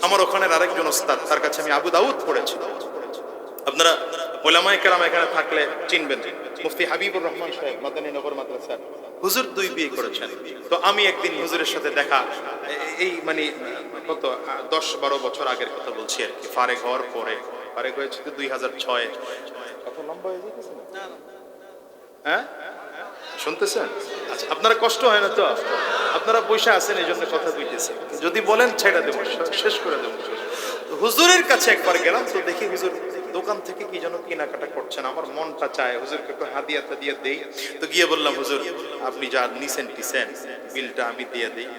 আমার ওখানের আরেকজন ওস্তাদ, তার কাছে আমি আবু দাউদ পড়েছি। আপনারা উলামায়ে কেরাম এখানে থাকলে চিনবেন, মুফতি হাবিবুর রহমান সাহেব মাদানী নগর মাদ্রাসা, হুজুর 2 বিয়ে করেছেন। তো আমি একদিন হুজুরের সাথে দেখা, এই মানে কত 10-12 বছর আগের কথা বলছি আর কি, ফারেক হওয়ার পরে। ফারেক হয়েছে 2006-এ। কত লম্বা হয়ে যেতেছে না? হ্যাঁ শুনতেছেন? আচ্ছা, আপনারা কষ্ট হয় না তো? আপনারা পয়সা আছেন এই জন্য কথা কইতেছে, যদি বলেন ছেড়ে দেবো, শেষ করে দেবো। হুজুরের কাছে একবার গেলাম, তো দেখি হুজুর দোকান থেকে কি যেন কেনাকাটা করছেন, আমার মনটা চায় হুজুরকে একটু হাদিয়াটা দিয়ে দেই। তো গিয়ে বললাম, হুজুর আপনি যা নিছেন টিছেন বিলটা আমি দিয়ে দিই।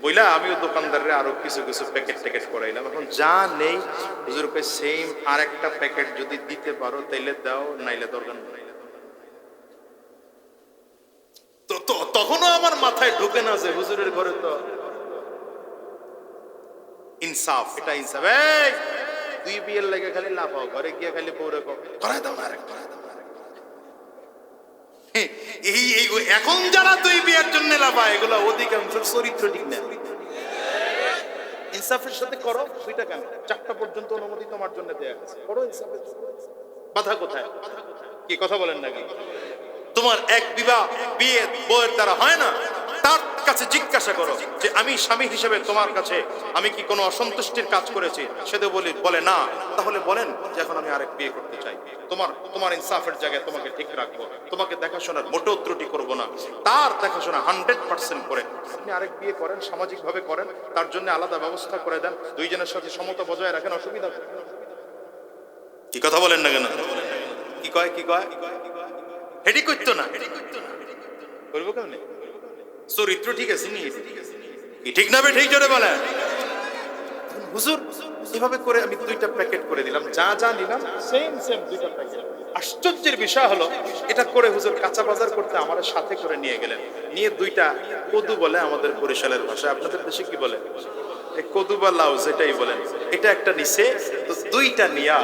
বইলা আমিও দোকানদারের আরো কিছু কিছু প্যাকেট ট্যাকেট করাইলাম। এখন যা নেই হুজুরকে সেম আর একটা প্যাকেট যদি দিতে পারো তাইলে দাও, নাইলে দরকার নাই। তো তখনও আমার মাথায় ঢোকে না যে হুজুরের ঘরে তো ইনসাফ, এটা ইনসাফ। এই 2 বিয়ের লেগে খালি লাফাও, ঘরে গিয়ে খালি বউরে করাই দাও না, এই এখন যারা 2 বিয়ের জন্য লাফায় এগুলো অধিকাংশ চরিত্র ঠিক না। ইনসাফের সাথে করো, 2টা কেন 4টা পর্যন্ত অনুমতি তোমার জন্য দেয়া আছে, করো ইনসাফের। বাধা কোথায়? কি কথা বলেন না কেন? তোমার এক বিবাহ বিয়ে বউয়ের দ্বারা হয় না, তার কাছে জিজ্ঞাসা করো যে আমি স্বামী হিসেবে তোমার কাছে আমি কি কোনো অসন্তুষ্টির কাজ করেছি? সে তো বলে না, তাহলে বলেন যে এখন আমি আরেক বিয়ে করতে চাই। তোমার ইনসাফের জায়গায় তোমাকে ঠিক রাখবো, তোমাকে দেখাশোনার মোটেও ত্রুটি করব না, তার দেখাশোনা 100% করে আপনি আরেক বিয়ে করেন, সামাজিক ভাবে করেন, তার জন্য আলাদা ব্যবস্থা করে দেন, দুইজনের সাথে সমতা বজায় রাখেন, অসুবিধা। কি কথা বলেন না কেন? কি কয় হেডি করতো না, করবো কেমনে? চরিত্র ঠিক আছে নি? ঠিক না? ঠিক জোরে বলেন। হুজুর এভাবে করে আমি 2টা প্যাকেট করে দিলাম, যা যা নিলাম সেম 2টা প্যাকেট। আশ্চর্যের বিষয় হলো এটা করে হুজুর কাঁচা বাজার করতে আমার সাথে করে নিয়ে গেলেন, নিয়ে 2টা কদু বলে আমাদের বরিশালের ভাষায়, আপনাদের দেশে কি বলে? কদু বা লাউ যেটাই বলেন, এটা একটা নিছে। তো 2টা নিয়া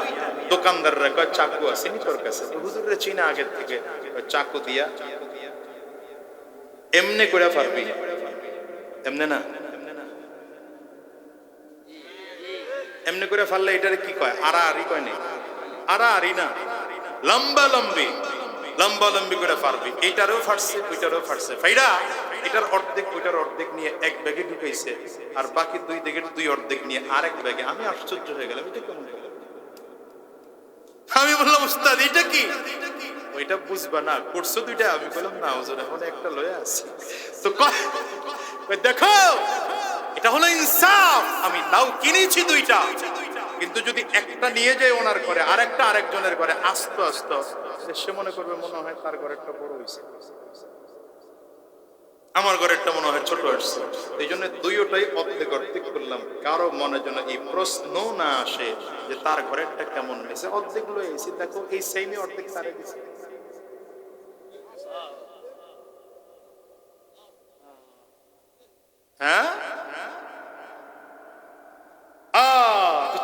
দোকানদাররা কয় চাকু আছে নি তোর কাছে? তো হুজুরের চিনা আগের থেকে, চাকু দিয়া এমনে করে পারবি? এমনে না, এমনি করে ফাললে এটারে কি কয়? আড়াআড়ি কয় না, আড়াআড়ি না, লম্বা লম্বি করে পারবি। এইটারও ফাটছে, ওইটারও ফাটছে, ফাইরা এটার অর্ধেক ওইটার অর্ধেক নিয়ে এক ব্যাগে ঢুকাইছে, আর বাকি 2 দিকের 2 অর্ধেক নিয়ে আরেক ব্যাগে। আমি আশ্চর্য হয়ে গেলাম, এটা কেমন? আমি বললাম উস্তাদ এটা কি? ওইটা বুঝবা না, করছো 2টা। আমি বললাম না হুজুর, এখন একটা লয়ে আসি। তো দেখো এটা হলো ইনসাফ। আমি লাউ কিনেছি 2টা, কিন্তু যদি একটা নিয়ে যায় ওনার ঘরে, আরেকটা আরেকজনের ঘরে, আস্তে আস্তে সে মনে করবে মনে হয় তার ঘরেরটা বড় হয়েছে, আমার ঘরেরটা মনে হয় ছোট হচ্ছে। এই জন্য 2টাই অর্ধেক অর্ধেক করলাম, কারো মনে যেন এই প্রশ্ন না আসে যে তার ঘরেরটা কেমন হয়েছে। অর্ধেক লয়ে এসে দেখো এই সেমই অর্ধেক তারে দিছে। হ্যাঁ,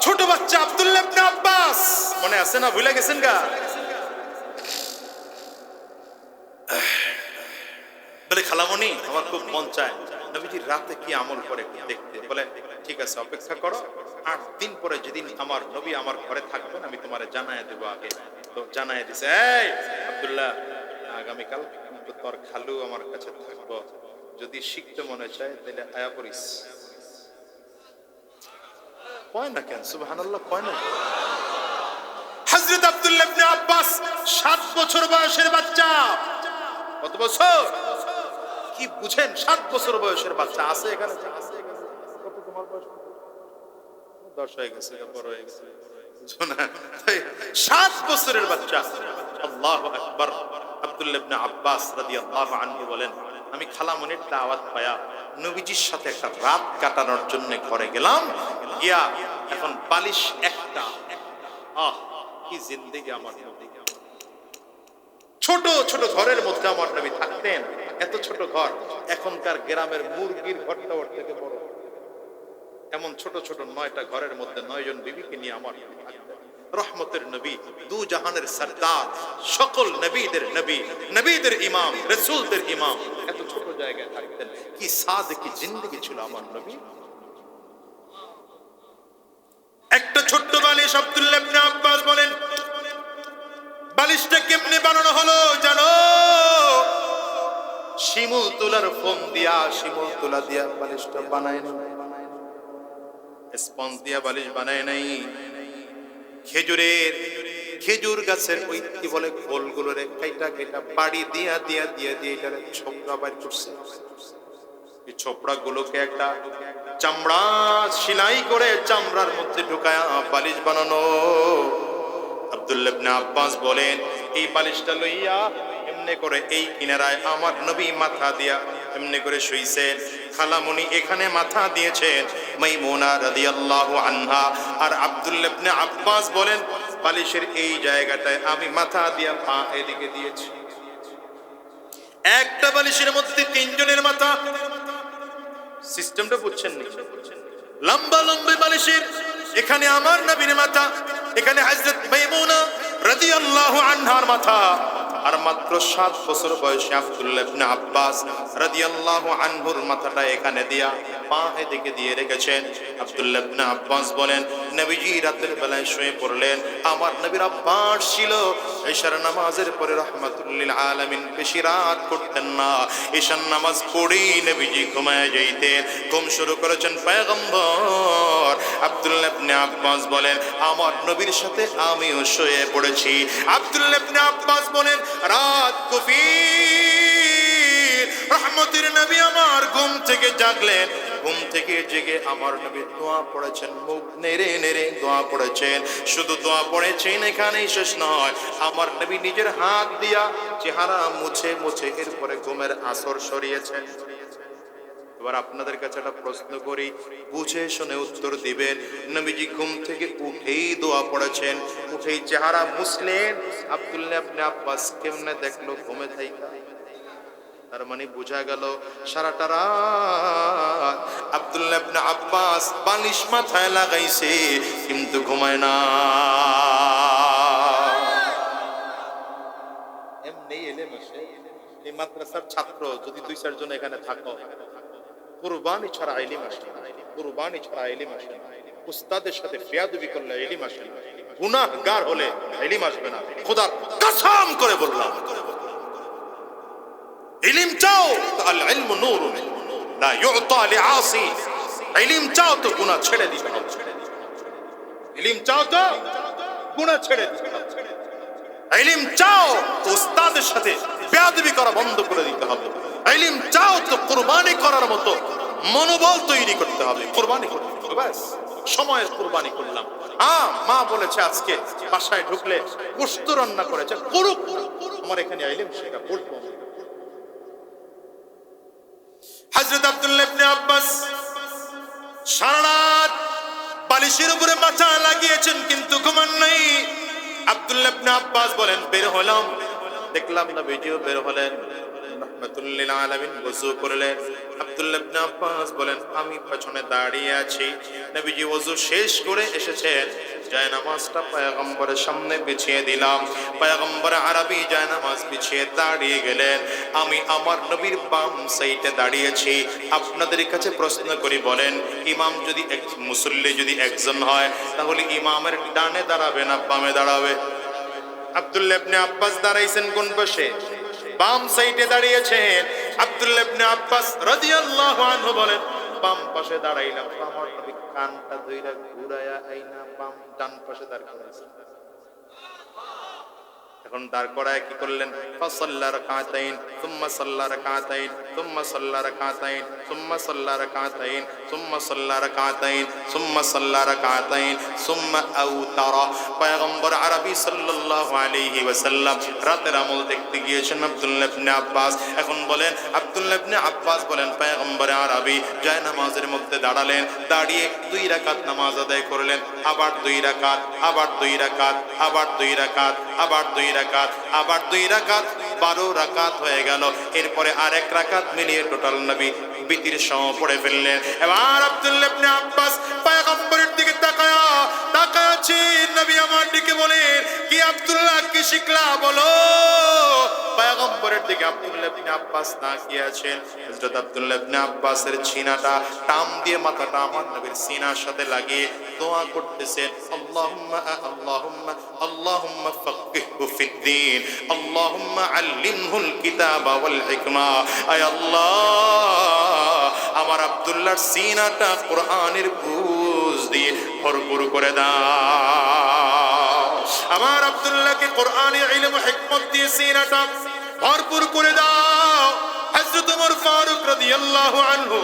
ছোট বাচ্চা আব্দুল্লাহ ইবনে আব্বাস মনে আছে না? ভুলে গেছেন গা? বলে খালামণি আমার খুব মন চায় নবীজি রাতে কি আমল করে দেখতে। বলে ঠিক আছে, অপেক্ষা করো, 8 দিন পরে যেদিন আমার নবী আমার ঘরে থাকবেন আমি তোমারে জানায় দেবো আগে। তো জানায় দিছে, এই আব্দুল্লাহ আগামীকাল কিন্তু তোর খালু আমার কাছে থাকবো, যদি শিখতে মনে চায় তাহলে আয়া পড়িস। কয় না কেন সুবহানাল্লাহ, কয় না? হযরত আব্দুল্লাহ ইবনে আব্বাস 7 বছর বয়সের বাচ্চা। কত বছর? কি বুঝেন? 7 বছর বয়সের বাচ্চা আছে এখানে। কত তোমার বয়স? 10 হয়ে গেছে, বড় হয়ে গেছে। 7 বছরের বাচ্চা। আল্লাহু আকবার। আব্দুল্লাহ ইবনে আব্বাস রাদিয়াল্লাহু আনহু বলেন, আমি খালামণির দাওয়াত পায়া নবীজির সাথে একটা রাত কাটানোর জন্য ঘরে গেলাম। গিয়া এখন বালিশ একটা। আহ কি জিন্দেগি আমার নবী। ছোট ছোট ঘরের মধ্যে আমার নবী থাকতেন। এত ছোট ঘর, এখনকার গ্রামের মুরগির ঘরটা ওর থেকে বড়। এমন ছোট ছোট 9টা ঘরের মধ্যে 9 জন বিবিকে নিয়ে আমার নবী থাকতেন। রহমতের নবী, দু জাহানের সরদার, সকল নবীদের নবী, নবীদের ইমাম, রাসূলদের ইমাম, এত ছোট জায়গায় থাকতেন। কি সাদকি জিন্দেগি ছিল আমার নবী। একটা ছোট্ট বালিশ। আব্দুল্লাহ ইবনে আব্বাস বলেন, বালিশটা কেমনে বানানো হলো জানো? শিমুল তুলার ফোম দিয়া, শিমুল তুলা দিয়া বালিশটা বানায় নাই, স্পঞ্জ দিয়া বালিশ বানায় নাই। খেজুর গাছের ওই কি বলে খোলগুলোরে কাইটা কাইটা বাড়ি দিয়া দিয়া দিয়া দিয়ে এটারে ছোপড়া বাইর করছে। এই ছোপড়া গুলোকে একটা চামড়া সেলাই করে চামড়ার মধ্যে ঢুকায়া বালিশ বানানো। আব্দুল্লাহ ইবনে আব্বাস বলেন, এই বালিশটা লইয়া এমনি করে এই কিনারায় আমার নবী মাথা দিয়া এমনি করে শুইছেন। খালামণি এখানে মাথা দিয়েছেন মাইমুনা রাদিয়াল্লাহু আনহা। আর আব্দুল্লাহ ইবনে আব্বাস বলেন, বালিশের এই জায়গাটায় আমি মাথা দিয়া পা এদিকে দিয়েছি। একটা বালিশের মধ্যে 3 জনের মাথা। সিস্টেমটা বুঝছেন নি? লম্বা লম্বা বালিশের, এখানে আমার নবীর মাথা, এখানে হযরত মাইমুনা রাদিয়াল্লাহু আনহার মাথা। আর মাত্র 7 বছর বয়সে আব্দুল্লাহ ইবনে আব্বাস রাদিয়াল্লাহু আনহুর মাথাটা এখানে দিয়া পা এদিকে দিয়ে রেখেছেন। আব্দুল্লাহ ইবনে আব্বাস বলেন, নবীজি রাতের বেলায় শুয়ে পড়লেন। আমার নবীর অভ্যাস ছিল ইশার নামাজের পরে রাহমাতুল লিল আলামিন বেশি রাত করতেন না। ইশার নামাজ পড়েই নবীজি ঘুমায় যাইতেন। ঘুম শুরু করেছেন পয়গম্বর। আব্দুল্লাহ ইবনে আব্বাস বলেন, আমার নবীর সাথে আমিও শুয়ে পড়েছি। আব্দুল্লাহ ইবনে আব্বাস বলেন, রাত গভীর, রহমতের নবী আমার ঘুম থেকে জাগলেন। ঘুম থেকে জেগে আমার নবী দোয়া পড়েছেন, মুখ নেড়ে নেড়ে দোয়া পড়েছেন। শুধু দোয়া পড়েছেন এখানেই শেষ নয়, আমার নবী নিজের হাত দিয়া চেহারা মুছে মুছে এরপরে ঘুমের আসর সরিয়েছেন। এবার আপনাদের কাছে একটা প্রশ্ন করি, বুঝে শুনে উত্তর দিবেন। নবীজি ঘুম থেকে উঠেই দোয়া পড়েছেন, উঠেই চেহারা মুছলেন। আব্দুল্লাহ ইবনে আব্বাস কেমনে দেখলো ঘুমে থাইকা? তার মানে বোঝা গেল সারাটা রাত আব্দুল্লাহ ইবনে আব্বাস বালিশ মাথায় লাগাইছে কিন্তু ঘুমায় না। এমনি এলেম আসে। এই মাদ্রাসার ছাত্র যদি 2-4 জন এখানে থাকো, কুরবানি ছাড়া ইলম আসে না। কুরবানি ছাড়া ইলম আসে না। উস্তাদের সাথে বেয়াদবি করলে ইলম আসে না। গুনাহগার হলে ইলম আসবে না। খোদার কসম করে বললাম, ইলম চাও তো আল ইলমু নূরুন লা ইউতা লিআসি। ইলম চাও তো গুনাহ ছেড়ে দিতে হবে। ইলম চাও তো গুনাহ ছেড়ে দিতে হবে। ইলম চাও তো উস্তাদের সাথে বেয়াদবি করা বন্ধ করে দিতে হবে। ইলম চাও তো কুরবানি করার মতো মনোবল তৈরি করতে হবে। কুরবানি করতে হবে, ব্যাস সময়ের কুরবানি করলাম। মা বলেছে আজকে বাসায় ঢুকলে গোশত রান্না করেছে, করুক, আমার এখানে ইলম শেখা পড়বো। হযরত আব্দুল্লাহ ইবনে আব্বাস সারা রাত বালিশের উপরে মাথা লাগিয়েছেন কিন্তু ঘুমান নাই। আব্দুল্লাহ ইবনে আব্বাস বলেন, বের হলাম, দেখলাম নবীজিও বের হলেন, রাহমাতুল লিল আলামিন ওযু করলেন। আব্দুল্লাহ ইবনে আব্বাস বলেন, আমি পেছনে দাঁড়িয়ে আছি। নবীজি ওযু শেষ করে এসেছেন, জায়নামাজটা পয়গম্বরের সামনে বিছিয়ে দিলাম। পয়গম্বর আরবি জায়নামাজ বিছিয়ে দাঁড়িয়ে গেলেন। আমি আমার নবীর বাম সাইডে দাঁড়িয়েছি। আপনাদের কাছে প্রশ্ন করি, বলেন ইমাম যদি মুসল্লি যদি একজন হয় তাহলে ইমামের ডানে দাঁড়াবে না বামে দাঁড়াবে? আব্দুল্লাহ ইবনে আব্বাস দাঁড়াইছেন কোন পাশে? বাম সাইডে দাঁড়িয়েছেন আব্দুল্লাহ ইবনে আব্বাস রাদিয়াল্লাহু আনহু বলেন বাম পাশে দাঁড়াইলাম আমার নবী কানটা ধইরা ঘুরায়া আইনা বাম ডান পাশে দাঁড় করাইছেন। এখন দাঁড় করায় কি করলেন? ফাসাল্লা রাকাতাইন সুম্মা সাল্লা রাকাতাইন সুম্মা সাল্লা রাকাতাইন সুম্মা সাল্লা রাকাতাইন সুম্মা সাল্লা রাকাতাইন সুম্মা সাল্লা রাকাতাইন সুম্মা আউতারা। পয়গম্বর আরবি সাল্লাল্লাহু আলাইহি ওয়াসাল্লাম রাতের আমল দেখতে গিয়েছেন আব্দুল্লাহ ইবনে আব্বাস। এখন বলেন আব্দুল্লাহ ইবনে আব্বাস বলেন পয়গম্বর আরবি যায় নামাজের মধ্যে দাঁড়ালেন, দাঁড়িয়ে 2 রাকাত নামাজ আদায় করলেন, আবার 2 রাকাত, আবার 2 রাকাত, আবার 2 রাকাত, আবার 2 রাকাত, আবার 2 রাকাত, 12 রাকাত হয়ে গেল। এরপরে আরেক রাকাত মিলিয়ে টোটাল নবী বিতির সময় পড়ে ফেললেন। এবার আব্দুল্লাহ ইবনে আব্বাস পয়গম্বরের দিকে তাকায়াছি, নবী আমার দিকে বলেন কি আব্দুল্লাহ কি শিখলা বলো? পয়গম্বরের দিকে আব্দুল্লাহ ইবনে আব্বাস তাকিয়ে আছেন। হযরত আব্দুল্লাহ ইবনে আব্বাসের সিনাটা টান দিয়ে মাথাটা আমার নবীর সিনার সাথে লাগিয়ে দোয়া করতেছেন, আল্লাহুম্মা আল্লাহুম্মা আল্লাহুম্মা ফাক্কিহহু ফিদ্দীন আল্লাহুম্মা আল্লিমহুল কিতাবা ওয়াল হিকমা। আয় আল্লাহ আমার আব্দুল্লাহর সিনাটা কোরআনের বুঝ দিয়ে ভরপুর করে দাও, আমার আব্দুল্লাহকে কোরআনের ইলম ও হিকমত দিয়ে সিনাটা ভরপুর করে দাও। হযরত ওমর ফারুক রাদিয়াল্লাহু আনহু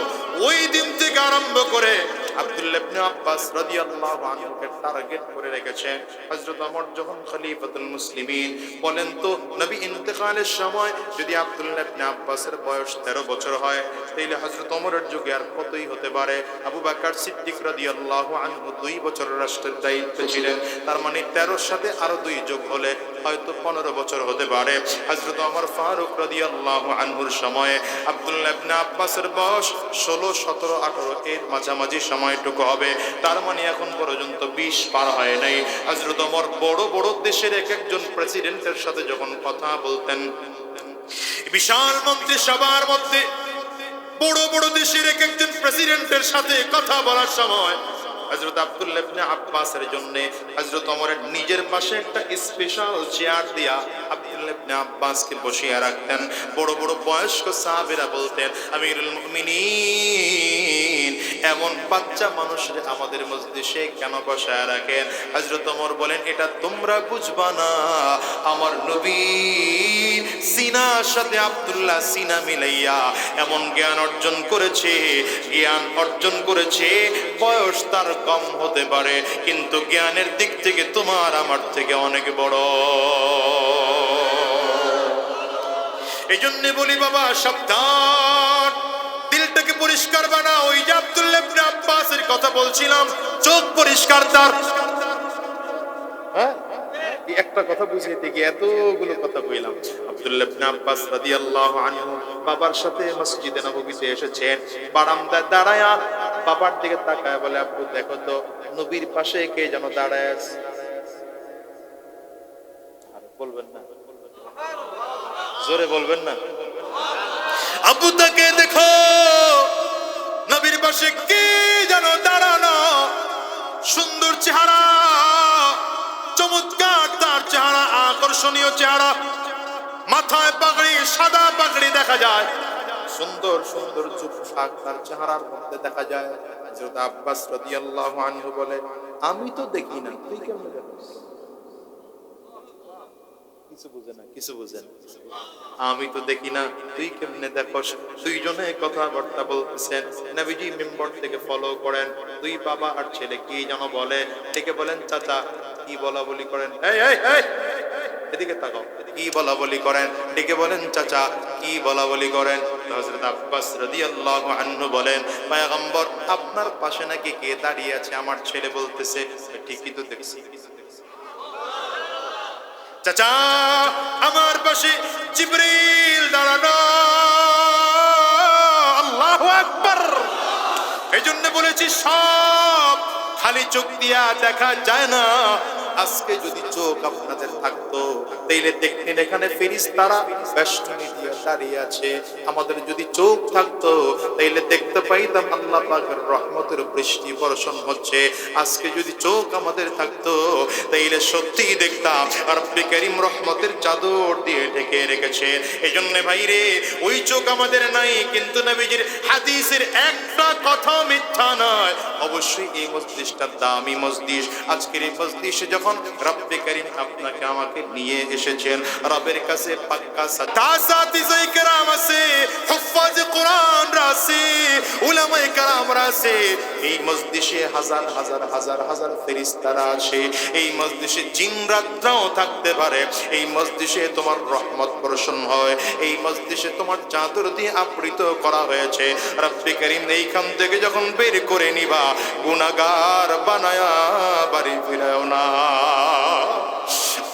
ওই দিন থেকে আরম্ভ করে আব্দুল্লাহ ইবনে আব্বাস রাদিয়াল্লাহু আনহুকে টার্গেট করে রেখেছেন। হযরত ওমর যখন খলিফাতুল মুসলিমিন বলেন তো নবী ইন্তেকালের সময় যদি আব্দুল্লাহ ইবনে আব্বাসের বয়স 13 বছর হয় তাহলে হযরত ওমরের যুগে আর কতই হতে পারে? আবু বকর সিদ্দিক রাদিয়াল্লাহু আনহু 2 বছর রাষ্ট্রের দায়িত্বে ছিলেন, তার মানে 13 সাথে আরো 2 যোগ হলে হয়তো 15 বছর হতে পারে। হযরত ওমর ফারুক রাদিয়াল্লাহু আনহুর সময়ে আব্দুল্লাহ ইবনে আব্বাসের বয়স 16, 17, 18 এর মাঝামাঝি সময়টুকু হবে, তার মানে এখন পর্যন্ত 20 পার হয় নাই। হযরত ওমর বড় বড় দেশের এক একজন প্রেসিডেন্টের সাথে যখন কথা বলতেন, বিশাল মন্ত্রিসভার মধ্যে বড় বড় দেশের এক একজন প্রেসিডেন্টের সাথে কথা বলার সময় হযরত আব্দুল্লাহ ইবনে আব্বাসের জন্য হযরত ওমরের নিজের পাশে একটা স্পেশাল চেয়ার দিয়া আব্দুল্লাহ ইবনে আব্বাসকে বসিয়ে রাখতেন। বড় বড় বয়স্ক সাহাবীরা বলতেন, আমিরুল মুমিনিন এমন বাচ্চা মানুষের আমাদের মজলিসে কেন বসায় রাখেন? হযরত ওমর বলেন, এটা তোমরা বুঝবা না, আমার নবী সিনার সাথে আব্দুল্লাহ সিনা মিলাইয়া এমন জ্ঞান অর্জন করেছে, বয়স তার কম হতে পারে কিন্তু জ্ঞানের দিক থেকে তোমার আমার থেকে অনেক বড়। এই জন্য বলি বাবা সাবধান, দিলটাকে পরিষ্কার বানাও। ওই যে আব্দুল্লাহ ইবনে আব্বাসের কথা বলছিলাম, চোখ পরিষ্কার তার। হ্যাঁ, একটা কথা বুঝাইতে গিয়ে এতগুলো কথা বললাম। আব্দুল্লাহ ইবনে আব্বাস রাদিয়াল্লাহু আনহু বাবার সাথে মসজিদে নববীতে এসেছেন, বারান্দায় দাঁড়ায়া বাবার দিকে তাকায় বলে, আব্বু দেখো তো নবীর পাশে কে যেন দাঁড়ায় আছে। আর বলবেন না, জোরে বলবেন না, আব্বু তাকে দেখো নবীর পাশে কে যেন দাঁড়ানো, সুন্দর চেহারা, চমৎকার তার চেহারা, আকর্ষণীয় চেহারা, মাথায় পাগড়ি, সাদা পাগড়ি দেখা যায়, সুন্দর সুন্দর চুপ শাক তার চেহারার মধ্যে দেখা যায়। হযরত আব্বাস রাদিয়াল্লাহু আনহু বলে, আমি তো দেখি না, তুই কেমনে দেখিস? কিছু বুঝে না, আমি তো দেখি না, তুই কেমনে দেখোস? দুইজনে কথাবার্তা বলতেছেন, নবীজি মিম্বর থেকে ফলো করেন, দুই বাবা আর ছেলে কি যেন বলে, ডেকে বলেন, চাচা কি বলা বলি করেন? এই এই এই এদিকে তাকাও, কি বলা বলি করেন? ডেকে বলেন, চাচা কি বলা বলি করেন? হযরত আব্বাস রাদিয়াল্লাহু আনহু বলেন, পয়গম্বর আপনার পাশে নাকি কে দাঁড়িয়ে আছে? আমার ছেলে বলতেছে, ঠিকই তো দেখছি চাচা, আমার পাশে জিবরিল দাঁড়ানো। আল্লাহু আকবার। এই জন্য বলেছি সব খালি চোখ দিয়া দেখা যায় না, আজকে যদি চোখ আপনাদের থাকতো তাইলে দেখতেন এখানে ফেরেশতারা বেষ্টনী দিয়ে দাঁড়িয়ে আছে। আমাদের যদি চোখ থাকতো তাইলে দেখতে পাইতাম আল্লাহ পাকের রহমতের বৃষ্টি বর্ষণ হচ্ছে। আজকে যদি চোখ আমাদের থাকতো তাইলে সত্যি দেখতাম রব্বে কারীম রহমতের চাদর দিয়ে ঢেকে রেখেছে। এজন্য ভাইরে ওই চোখ আমাদের নাই, কিন্তু নবীজির হাদিসের একটা কথা মিথ্যা নয়। অবশ্যই এই মজলিসটা দামি মজলিস। আজকের এই মজলিসে যখন রব্বে কারীম আপনাকে আমাকে নিয়ে এসেছেন, রবের কাছে পাক্কা সাথী কেরাম আছে, হুফাজ কোরআন রাসি, উলামায়ে কেরাম রাসি। এই মজলিসে হাজার হাজার হাজার হাজার ফেরেশতারা আছে। এই মজলিসে জিন রাতরাও থাকতে পারে। এই মজলিসে তোমার রহমত বর্ষণ হয়। এই মজলিসে তোমার চাদর দিয়ে আবৃত করা হয়েছে। রব্বে কারীম এইখান থেকে যখন বের করে নিবা, গুনাহগার বানায়া বাড়ি ফিরাও না।